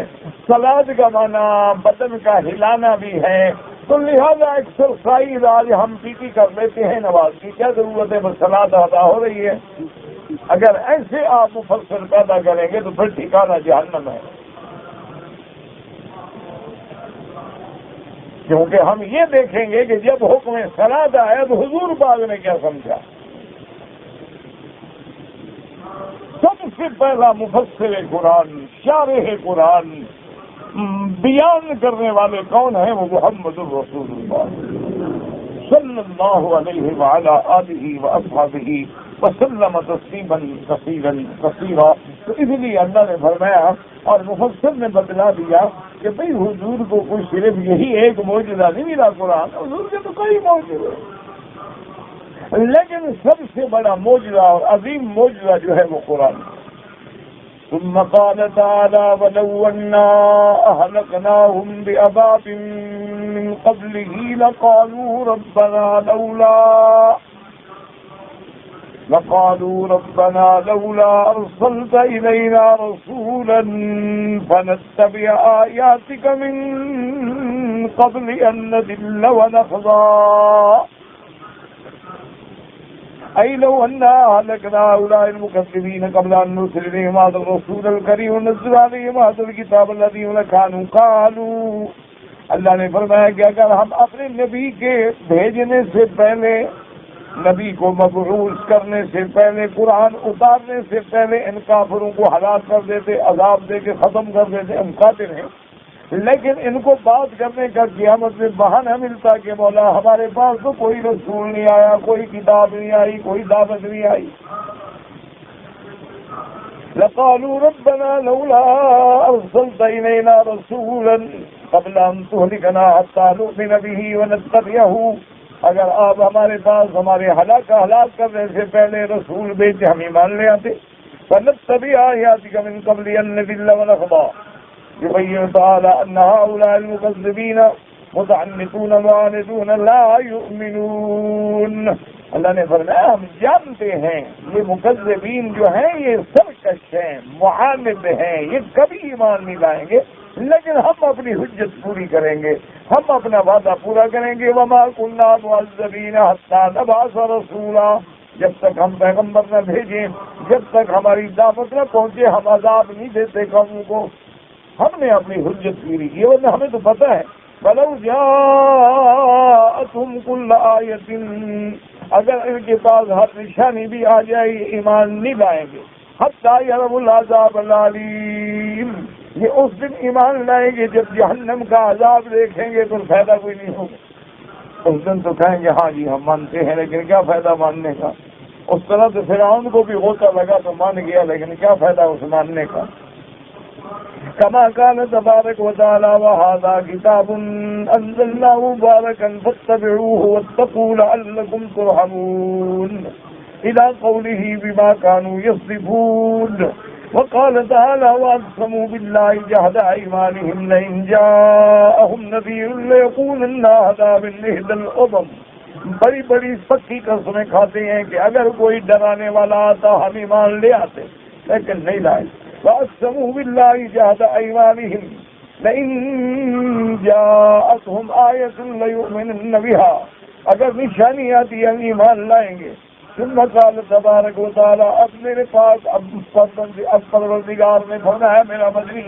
سلاد کا معنی بدن کا ہلانا بھی ہے. تو لہذا ایکسرسائز آج ہم پیٹی کر لیتے ہیں، نماز کی کیا ضرورت ہے، بس سلاد ادا ہو رہی ہے. اگر ایسے آپ مفسر پیدا کریں گے تو پھر ٹھکانہ جہنم ہے. کیونکہ ہم یہ دیکھیں گے کہ جب حکم سلاد آیا تو حضور پاک نے کیا سمجھا. سب سے پہلا مفسر قرآن، شارح قرآن، بیان کرنے والے کون ہیں؟ وہ محمد الرسول اللہ صلی اللہ علیہ وعلی آلہ واصحابہ وسلم تسلیما کثیرا کثیرا. تو اس لیے اللہ نے فرمایا اور مفسر نے بتلا دیا کہ بھئی حضور کو کوئی صرف یہی ایک معجزہ نہیں ملا قرآن، حضور کے تو کئی معجزے، لیکن سب سے بڑا معجزہ اور عظیم معجزہ جو ہے وہ قرآن. ثم قال تعالى ولو أنا أهلكناهم بعذاب من قبله لقالوا ربنا لولا أرسلت إلينا رسولا فنتبع آياتك من قبل أن نذل ونخزى أي لو أنا أهلكنا هؤلاء المكذبين قبل أن نرسل إليهم هذا الرسول الكريم وننزل عليهم هذا الكتاب الذين كانوا قالوا. اللہ نے فرمایا کہ اگر ہم اپنے نبی کے بھیجنے سے پہلے، نبی کو مبعوث کرنے سے پہلے، قرآن اتارنے سے پہلے ان کافروں کو ہلاک کر دیتے، عذاب دے کے ختم کر دیتے، ہم قاتل ہیں. لیکن ان کو بات کرنے کا قیامت میں بہانہ ملتا کہ مولا ہمارے پاس تو کوئی رسول نہیں آیا، کوئی کتاب نہیں آئی، کوئی دعوت نہیں آئی. لقالوا ربنا لولا ارسلت الينا رسولا قبل ان تهلكنا حتى نؤمن به ونتبعه. اگر آپ ہمارے پاس ہمارے ہلاک کرنے سے پہلے رسول بھیجتے ہم ایمان لے آتے. فنتبع آياتك من قبل ان نذل ونخضع. يبين تعالى أن هؤلاء المكذبين متعنتون معاندون لا يؤمنون. اللہ نے فرمایا ہم جانتے ہیں یہ مکذبین جو ہیں یہ سرکش ہیں، معاند ہیں، یہ کبھی ایمان نہیں لائیں گے، لیکن ہم اپنی حجت پوری کریں گے، ہم اپنا وعدہ پورا کریں گے. وما كنا معذبين حتى نبعث رسولا. جب تک ہم پیغمبر نہ بھیجیں، جب تک ہماری دعوت نہ پہنچے، ہم عذاب نہیں دیتے قوم کو. ہم نے اپنی حجت پوری کی، ورنہ ہمیں تو پتہ ہے وَلَوْ جَاءَتْهُمْ كُلُّ آيَةٍ، اگر ان کے پاس ہر نشانی بھی آ جائے ایمان نہیں لائیں گے. حَتَّى يَرَوْا الْعَذَابَ الْأَلِيمَ، یہ اس دن ایمان لائیں گے جب جہنم کا عذاب دیکھیں گے تو فائدہ کوئی نہیں ہوگا. اس دن تو کہیں گے ہاں جی ہم مانتے ہیں، لیکن کیا فائدہ ماننے کا. اس طرح سے فرعون کو بھی غوطہ لگا تو مان گیا، لیکن کیا فائدہ اس ماننے کا. كما قال تبارك وتعالى وهذا كتاب أنزلناه مباركا فاتبعوه واتقوا لعلكم ترحمون إلى قوله بما كانوا يصدفون. وقال تعالى وأقسموا بالله جهد أيمانهم لئن جاءهم نذير ليكونن أهدى من إحدى الأمم. بڑی بڑی پکی قسمیں کھاتے ہیں کہ اگر کوئی ڈرانے والا آتا ہم ایمان لے آتے، لیکن نہیں لائے. وَأَقْسَمُوا بِاللَّهِ جَهْدَ أَيْمَانِهِمْ لَئِن جَاءَتْهُمْ آيَةٌ لَيُؤْمِنُنَّ بِهَا، اگر نشانی آتی ہم ایمان لائیں گے. ثم قال تبارک و تعالی، اب میرے پاس اب پروردگار نے فرمایا میرا مدنی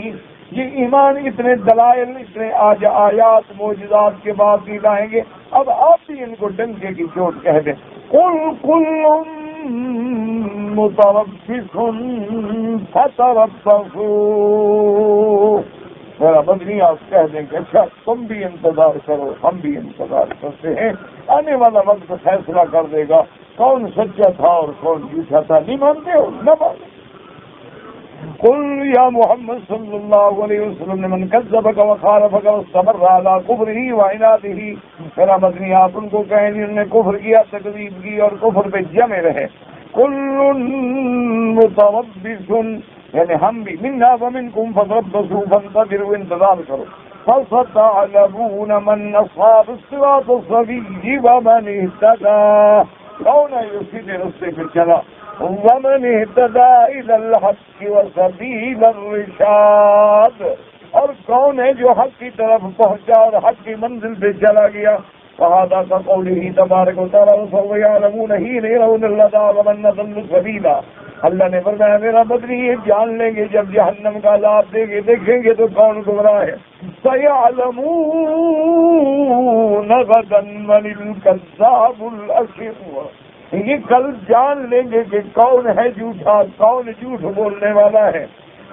یہ ایمان اتنے دلائل، اتنے آیات معجزات کے بعد بھی لائیں گے. اب آپ بھی ان کو ڈنکے کی چوٹ کہہ دیں. قُلْ كُلٌّ متربص فتربصوا. میرا مدنی آپ کہہ دیں کہ اچھا تم بھی انتظار کرو، ہم بھی انتظار کرتے ہیں، آنے والا وقت فیصلہ کر دے گا کون سچا تھا اور کون جھوٹا تھا. نہیں مانتے ہو نہ مانو. قل یا محمد صلی اللہ علیہ وسلم من کذبک وخالفک واستمر علی کفرہ وعنادہ. میرا مدنی آپ ان کو کہیں جنہوں نے کفر کیا، تکذیب کی اور کفر پہ جمے رہے. کل متربص، یعنی ہم بھی منا ومنکم فتربصوا فانتظروا، انتظار کرو. فستعلمون من اصحاب الصراط السوی ومن اهتدى. کون ہے جو سیدھے رستے پہ چلا ومن اهتدى الى الحق وسبيل الرشاد، اور کون ہے جو حق کی طرف پہنچا اور حق کی منزل پہ چلا گیا. وهذا كقوله تبارك وتعالى وسوف يعلمون حين يرون العذاب ومن أضل سبيلا. اللہ نے فرمایا میرا بدری یہ جان لیں گے جب جہنم کا عذاب دیکھیں گے تو کون گمراہ ہے. سيعلمون غدا من الكذاب الأشر، یہ کل جان لیں گے کہ کون ہے جھوٹا، کون جھوٹ بولنے والا ہے.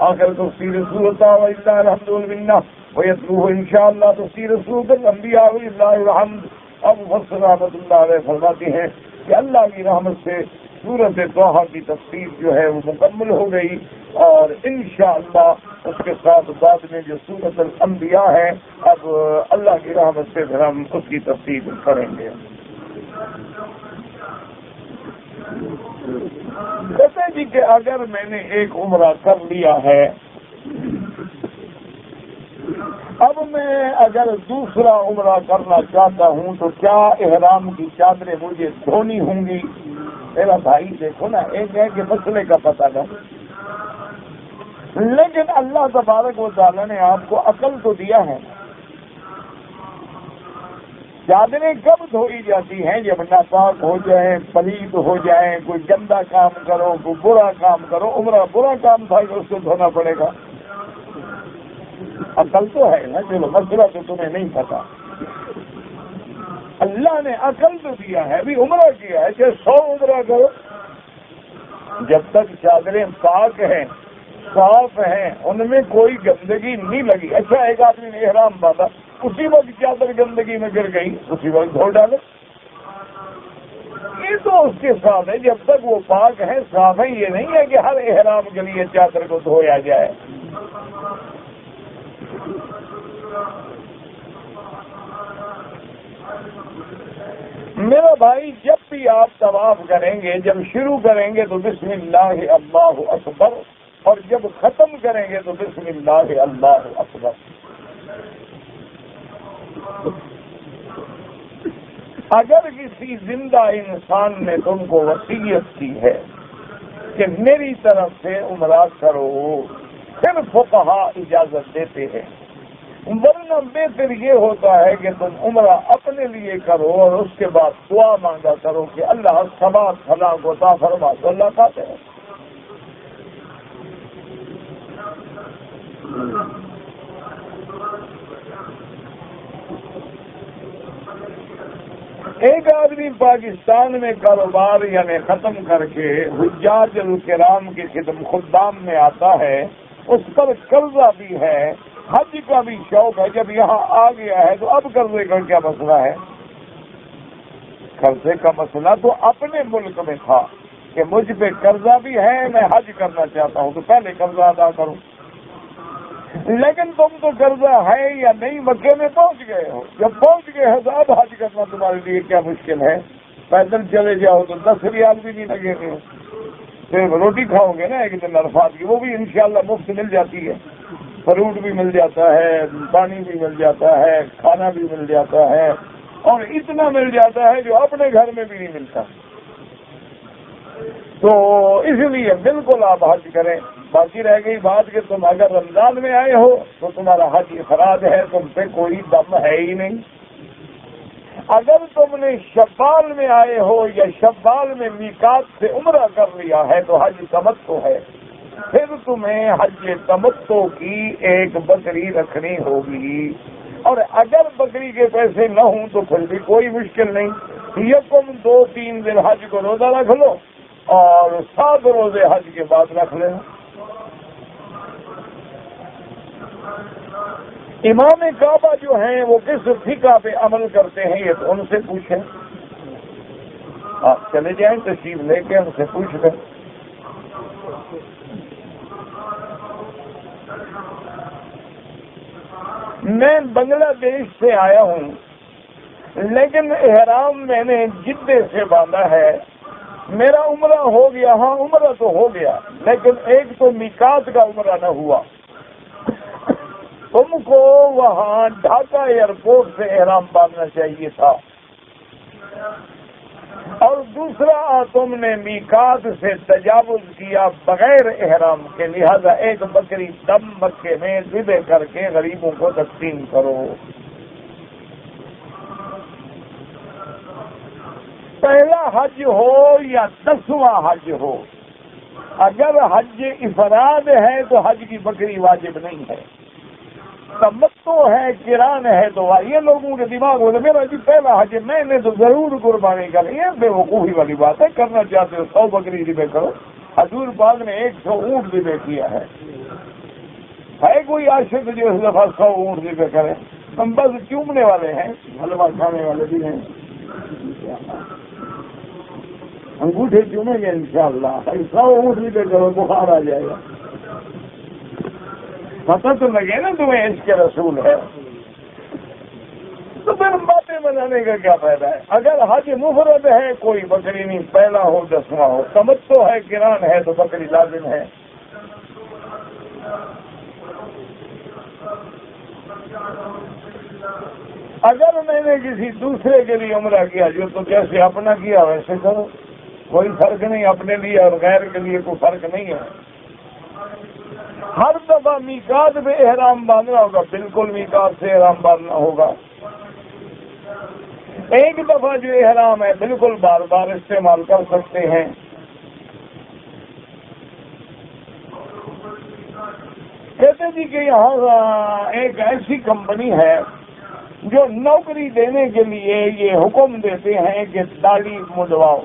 آخر تفسیر سورۃ وَلِلَّهِ الْحَمْدُ وَالْمِنَّةُ وَيَتْلُوهُ إِنشَاءَ اللَّهُ تفسیر سورۃ الانبیاء وَلِلَّهِ الْحَمْدُ. اب مفسر رحمۃ اللہ علیہ فرماتے ہیں کہ اللہ کی رحمت سے سورۃ طٰہٰ کی تفسیر جو ہے وہ مکمل ہو گئی، اور انشاءاللہ اس کے ساتھ بعد میں جو سورۃ الانبیاء ہے اب اللہ کی رحمت سے پھر ہم اس کی تفسیر کریں گے. کہتے جی کہ اگر میں نے ایک عمرہ کر لیا ہے، اب میں اگر دوسرا عمرہ کرنا چاہتا ہوں تو کیا احرام کی چادریں مجھے دھونی ہوں گی؟ میرا بھائی دیکھو نا، ایک ہے کہ مسئلے کا پتہ نہ، لیکن اللہ تبارک و تعالیٰ نے آپ کو عقل تو دیا ہے. چادریں کب دھوئی جاتی ہیں؟ جب ناپاک ہو جائیں، پلید ہو جائیں، کوئی گندا کام کرو، کوئی برا کام کرو. عمرہ برا کام تھا کہ اس کو دھونا پڑے گا. عقل تو ہے نا، چلو مسئلہ تو تمہیں نہیں پتا. اللہ نے عقل تو دیا ہے، ابھی عمرہ کیا ہے کہ 100 عمرہ کرو، جب تک چادریں پاک ہیں، صاف ہیں، ان میں کوئی گندگی نہیں لگی. اچھا ایک آدمی نے احرام باندھا، اسی وقت چادر گندگی میں گر گئی، اسی وقت دھو ڈالے. یہ تو اس کے ساتھ ہے جب تک وہ پاک ہے، صاف ہے. یہ نہیں ہے کہ ہر احرام کے لیے چادر کو دھویا جائے. میرا بھائی جب بھی آپ طواف کریں گے، جب شروع کریں گے تو بسم اللہ اللہ اکبر، اور جب ختم کریں گے تو بسم اللہ اللہ اکبر. اگر کسی زندہ انسان نے تم کو وصیت کی ہے کہ میری طرف سے عمرہ کرو، پھر فقہا اجازت دیتے ہیں. ورنہ بہتر یہ ہوتا ہے کہ تم عمرہ اپنے لیے کرو اور اس کے بعد دعا مانگا کرو کہ اللہ ثبات فلاں کو عطا فرما، تو اللہ کہتے ہیں. ایک آدمی پاکستان میں کاروبار یعنی ختم کر کے حجاج الکرام کی خدام میں آتا ہے، اس پر قرضہ بھی ہے، حج کا بھی شوق ہے. جب یہاں آ گیا ہے تو اب قرضے کا کیا مسئلہ ہے؟ قرضے کا مسئلہ تو اپنے ملک میں تھا کہ مجھ پہ قرضہ بھی ہے، میں حج کرنا چاہتا ہوں تو پہلے قرضہ ادا کروں. لیکن تم تو قرضہ ہے یا نہیں مکے میں پہنچ گئے ہو، جب پہنچ گئے ہو تو اب حج کرنا تمہارے لیے کیا مشکل ہے؟ پیدل چلے جاؤ تو 10 ریال بھی نہیں لگے گے. پھر روٹی کھاؤ گے نا ایک دن عرفات کی، وہ بھی انشاءاللہ مفت مل جاتی ہے. فروٹ بھی مل جاتا ہے، پانی بھی مل جاتا ہے، کھانا بھی مل جاتا ہے، اور اتنا مل جاتا ہے جو اپنے گھر میں بھی نہیں ملتا. تو اس لیے بالکل آپ حج کریں. باقی رہ گئی بات کہ تم اگر رمضان میں آئے ہو تو تمہارا حج افراد ہے، تم پہ کوئی دم ہے ہی نہیں. اگر تم نے شوال میں آئے ہو یا شوال میں میقات سے عمرہ کر لیا ہے تو حج تمتع ہے. پھر تمہیں حج تمتع کی ایک بکری رکھنی ہوگی، اور اگر بکری کے پیسے نہ ہوں تو پھر بھی کوئی مشکل نہیں. یہ تم 2-3 دن حج کو روزہ رکھ لو اور 7 روزے حج کے بعد رکھ لینا. امام کعبہ جو ہیں وہ کس فقہ پہ عمل کرتے ہیں یہ تو ان سے پوچھیں. آپ چلے جائیں تشریف لے کے ان سے پوچھ لیں. میں بنگلہ دیش سے آیا ہوں، لیکن احرام میں نے جدے سے باندھا ہے. میرا عمرہ ہو گیا، ہاں عمرہ تو ہو گیا، لیکن ایک تو میقات کا عمرہ نہ ہوا. تم کو وہاں ڈھاکہ ایئرپورٹ سے احرام باندھنا چاہیے تھا. اور دوسرا تم نے میقات سے تجاوز کیا بغیر احرام کے، لہذا ایک بکری دم مکے میں ذبح کر کے غریبوں کو تقسیم کرو۔ پہلا حج ہو یا 10واں حج ہو، اگر حج افراد ہے تو حج کی بکری واجب نہیں ہے، تمتع ہے، قران ہے تو یہ لوگوں کے دماغ میں میرا جی پہلا حج میں نے تو ضرور قربانی کرنی ہے، بے وقوفی والی بات ہے، کرنا چاہتے ہو 100 بکری ذبح کرو۔ حضور پاک نے 100 اونٹ ذبح کیا ہے کوئی عاشق جو اس دفعہ 100 اونٹ ذبح کرے؟ ہم بس چومنے والے ہیں، حلوہ کھانے والے بھی ہیں، انگوٹھے چومیں گے انشاءاللہ۔ 100 اونٹ ذبح کرو، بخار آ جائے گا، پتہ تو لگے نا تمہیں عشق رسول ہے، تو پھر باتیں بنانے کا کیا فائدہ ہے؟ اگر حج مفرد ہے کوئی بکری نہیں، پہلا ہو 10واں ہو، تمتع ہے، قران ہے تو بکری لازم ہے۔ اگر میں نے کسی دوسرے کے لیے عمرہ کیا جو تو جیسے اپنا کیا ویسے کرو، کوئی فرق نہیں، اپنے لیے اور غیر کے لیے کوئی فرق نہیں ہے۔ ہر دفعہ میقات میں احرام باندھنا ہوگا، بالکل میقات سے احرام باندھنا ہوگا۔ ایک دفعہ جو احرام ہے بالکل بار بار استعمال کر سکتے ہیں۔ کہتے جی کہ یہاں ایک ایسی کمپنی ہے جو نوکری دینے کے لیے یہ حکم دیتے ہیں کہ داڑھی منڈواؤ۔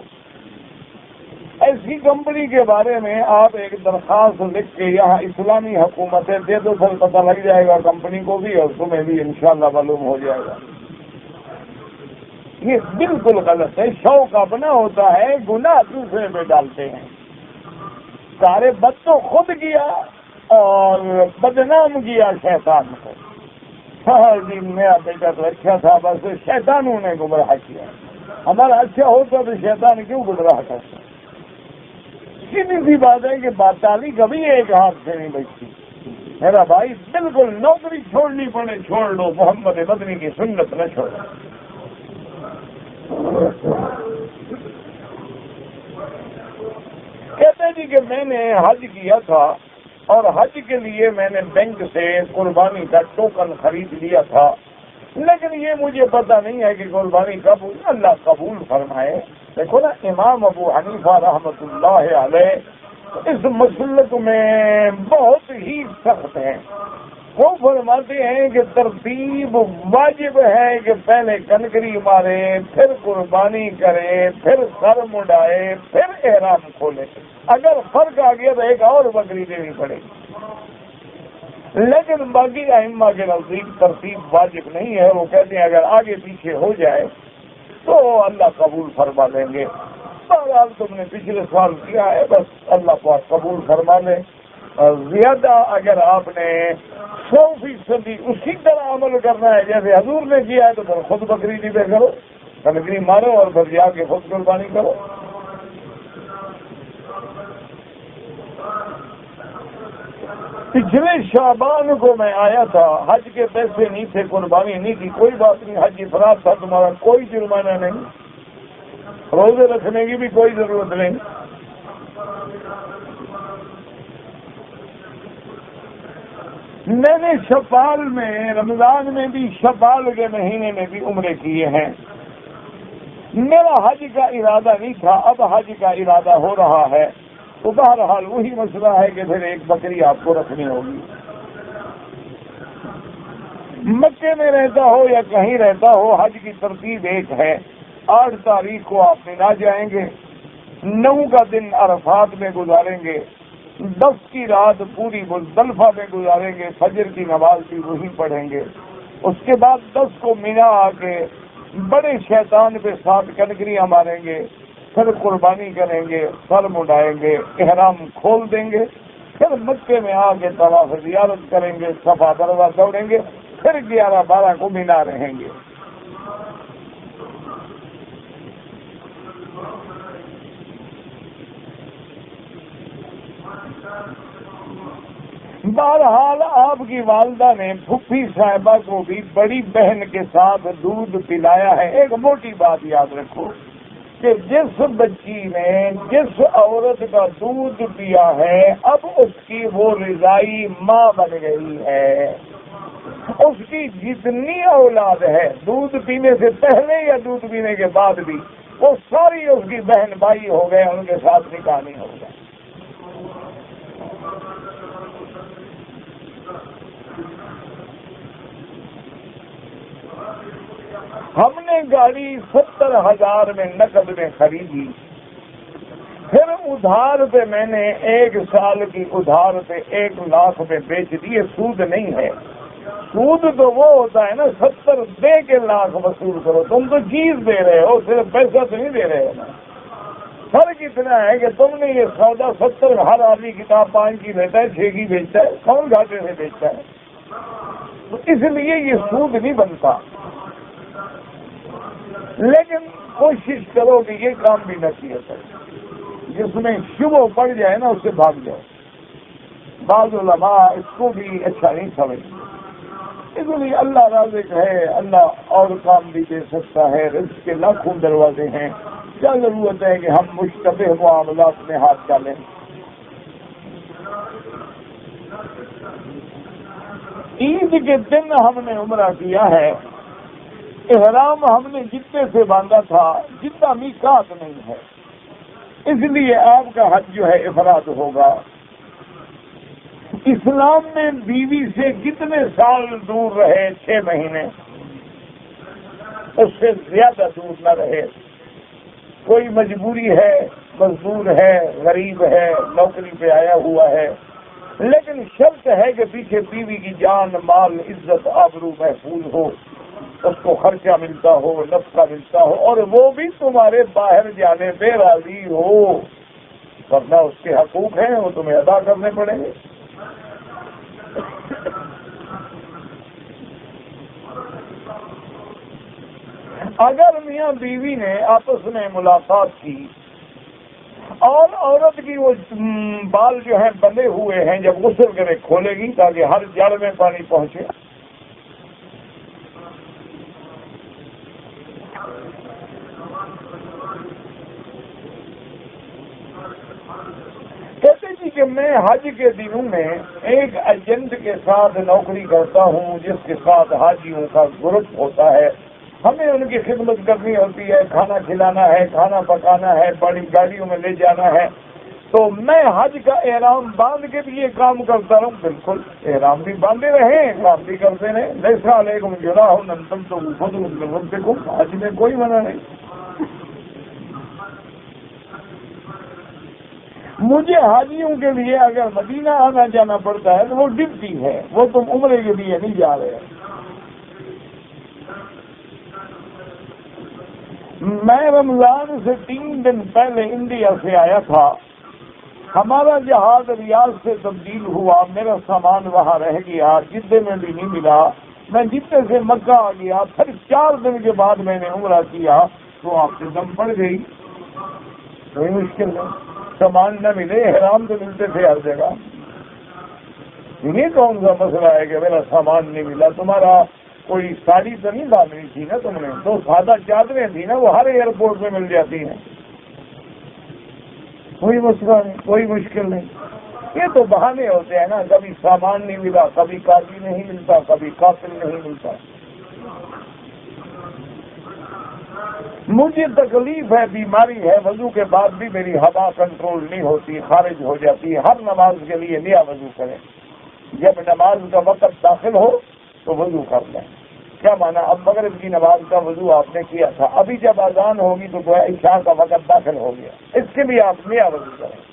ایسی کمپنی کے بارے میں آپ ایک درخواست لکھ کے یہاں اسلامی حکومتیں دے دو، پھر پتہ لگ جائے گا کمپنی کو بھی اور تمہیں بھی انشاءاللہ معلوم ہو جائے گا۔ یہ بالکل غلط ہے، شوق اپنا ہوتا ہے، گناہ دوسرے پہ ڈالتے ہیں۔ سارے بد تو خود کیا اور بدنام کیا شیطان کو۔ ہاں جی میرا بیٹا تو اچھا تھا، بس شیطانوں نے گمراہ کیا۔ ہمارا اچھا ہوتا تو شیطان کیوں گمراہ کرتا؟ سیدھی سی بات ہے کہ تالی کبھی ایک ہاتھ سے نہیں بچتی۔ میرا بھائی بالکل نوکری چھوڑنی پڑے چھوڑ لو، محمد مدنی کی سنت نہ چھوڑو۔ کہتے جی کہ میں نے حج کیا تھا اور حج کے لیے میں نے بینک سے قربانی کا ٹوکن خرید لیا تھا، لیکن یہ مجھے پتہ نہیں ہے کہ قربانی کب اللہ قبول فرمائے۔ دیکھو نا، امام ابو حنیفہ رحمۃ اللہ علیہ اس مسلک میں بہت ہی سخت ہیں۔ وہ فرماتے ہیں کہ ترتیب واجب ہے کہ پہلے کنکری مارے، پھر قربانی کرے، پھر سر مڈائے، پھر احرام کھولے۔ اگر فرق آ گیا تو ایک اور بکری دینی پڑے گی، لیکن باقی ائمہ کے نزدیک ترتیب واجب نہیں ہے۔ وہ کہتے ہیں اگر آگے پیچھے ہو جائے تو اللہ قبول فرما لیں گے۔ بہرحال تم نے پچھلے سال کیا ہے، بس اللہ پاک قبول فرما لے۔ زیادہ اگر آپ نے 100% اسی طرح عمل کرنا ہے جیسے حضور نے کیا ہے تو پھر خود بکری ذبح کرو، کنکری مارو اور پھر جا کے خود قربانی کرو۔ پچھلے شعبان کو میں آیا تھا، حج کے پیسے نہیں تھے، قربانی نہیں تھی، کوئی بات نہیں، حج افراد تھا، تمہارا کوئی جرمانہ نہیں، روزے رکھنے کی بھی کوئی ضرورت نہیں۔ میں نے شوال میں، رمضان میں بھی، شوال کے مہینے میں بھی عمرے کیے ہیں۔ میرا حج کا ارادہ نہیں تھا، اب حج کا ارادہ ہو رہا ہے، تو بہرحال وہی مسئلہ ہے کہ پھر ایک بکری آپ کو رکھنی ہوگی۔ مکے میں رہتا ہو یا کہیں رہتا ہو، حج کی ترتیب ایک ہے۔ 8 تاریخ کو آپ مینا جائیں گے، 9 کا دن عرفات میں گزاریں گے، 10 کی رات پوری مزدلفہ میں گزاریں گے، فجر کی نماز بھی وہی پڑھیں گے۔ اس کے بعد 10 کو مینا آ کے بڑے شیطان پہ 7 کنکریاں ماریں گے، پھر قربانی کریں گے، سر مڈائیں گے، احرام کھول دیں گے، پھر مکے میں آ کے طواف زیارت کریں گے، صفا مروا دوڑیں گے، پھر 11-12 کو مینا رہیں گے۔ بہرحال آپ کی والدہ نے پھپھی صاحبہ کو بھی بڑی بہن کے ساتھ دودھ پلایا ہے۔ ایک موٹی بات یاد رکھو، کہ جس بچی نے جس عورت کا دودھ پیا ہے اب اس کی وہ رضائی ماں بن گئی ہے، اس کی جتنی اولاد ہے دودھ پینے سے پہلے یا دودھ پینے کے بعد بھی وہ ساری اس کی بہن بھائی ہو گئے، ان کے ساتھ نکاح نہیں ہوگا۔ ہم نے گاڑی 70,000 میں نقد میں خریدی، پھر ادھار پہ میں نے 1 سال کی ادھار پہ 1 لاکھ میں بیچ دیے۔ سود نہیں ہے، سود تو وہ ہوتا ہے نا 70 دے کے لاکھ وصول کرو، تم تو چیز دے رہے ہو، صرف پیسہ تو نہیں دے رہے ہو نا۔ فرق اتنا ہے کہ تم نے یہ سودا 70 ہر آدمی کتاب 5 کی لیتا ہے، 6 کی بیچتا ہے، کون گھاٹے سے بیچتا ہے؟ تو اس لیے یہ سود نہیں بنتا، لیکن کوشش کرو کہ یہ کام بھی نہ کیا کرے، جس میں شبہ پڑ جائے نا اس سے بھاگ جاؤ۔ بعض علماء اس کو بھی اچھا نہیں سمجھتے، اس لیے اللہ رازق ہے، اللہ اور کام بھی دے سکتا ہے، رزق کے لاکھوں دروازے ہیں، کیا ضرورت ہے کہ ہم مشتبہ معاملات میں ہاتھ ڈالیں۔ عید کے دن ہم نے عمرہ کیا ہے، احرام ہم نے جتنے سے باندھا تھا جتنا میقات نہیں ہے، اس لیے آپ کا حج جو ہے افراد ہوگا۔ اسلام میں بیوی سے کتنے سال دور رہے؟ 6 مہینے، اس سے زیادہ دور نہ رہے۔ کوئی مجبوری ہے، مزدور ہے، غریب ہے، نوکری پہ آیا ہوا ہے، لیکن شرط ہے کہ پیچھے بیوی کی جان مال عزت آبرو محفوظ ہو، اس کو خرچہ ملتا ہو، نفقہ ملتا ہو، اور وہ بھی تمہارے باہر جانے پہ راضی ہو، ورنہ اس کے حقوق ہیں وہ تمہیں ادا کرنے پڑیں گے۔ اگر میاں بیوی نے آپس میں ملاقات کی اور عورت کی وہ بال جو ہیں بندھے ہوئے ہیں، جب غسل کرے کھولے گی تاکہ ہر جڑ میں پانی پہنچے۔ کہتے جی کہ میں حج کے دنوں میں ایک ایجنٹ کے ساتھ نوکری کرتا ہوں جس کے ساتھ حاجیوں کا گروپ ہوتا ہے، ہمیں ان کی خدمت کرنی ہوتی ہے، کھانا کھلانا ہے، کھانا پکانا ہے، بڑی گاڑیوں میں لے جانا ہے، تو میں حج کا احرام باندھ کے بھی یہ کام کرتا رہوں؟ بالکل، احرام بھی باندھے رہیں، کام بھی کرتے رہیں، لیس علیکم جناح ان تطوفوا من ربکم، حج میں کوئی منع نہیں۔ مجھے حاجیوں کے لیے اگر مدینہ آنا جانا پڑتا ہے تو وہ ڈپٹی ہے، وہ تم عمرے کے لیے نہیں جا رہے۔ میں رمضان سے 3 دن پہلے انڈیا سے آیا تھا، ہمارا جہاز ریاض سے تبدیل ہوا، میرا سامان وہاں رہ گیا، جدے میں بھی نہیں ملا، میں جدے سے مکہ آ گیا، پھر 4 دن کے بعد میں نے عمرہ کیا تو آپ سے دم پڑ گئی، کوئی مشکل نہیں، سامان نہ ملے، احرام تو ملتے تھے ہر جگہ، یہ کون سا مسئلہ ہے کہ میرا سامان نہیں ملا؟ تمہارا کوئی ساڑی تو نہیں باندھنی تھی نا تم نے، تو سادہ چادریں تھی نا، وہ ہر ایئرپورٹ میں مل جاتی ہیں، کوئی مسئلہ نہیں، کوئی مشکل نہیں۔ یہ تو بہانے ہوتے ہیں نا، کبھی سامان نہیں ملا، کبھی قاضی نہیں ملتا، کبھی قاتل نہیں ملتا۔ مجھے تکلیف ہے، بیماری ہے، وضو کے بعد بھی میری ہوا کنٹرول نہیں ہوتی، خارج ہو جاتی ہے، ہر نماز کے لیے نیا وضو کریں، جب نماز کا وقت داخل ہو تو وضو کر لیں۔ کیا مانا؟ اب مغرب کی نماز کا وضو آپ نے کیا تھا، ابھی جب اذان ہوگی تو عشاء کا وقت داخل ہو گیا، اس کے لیے آپ نیا وضو کریں۔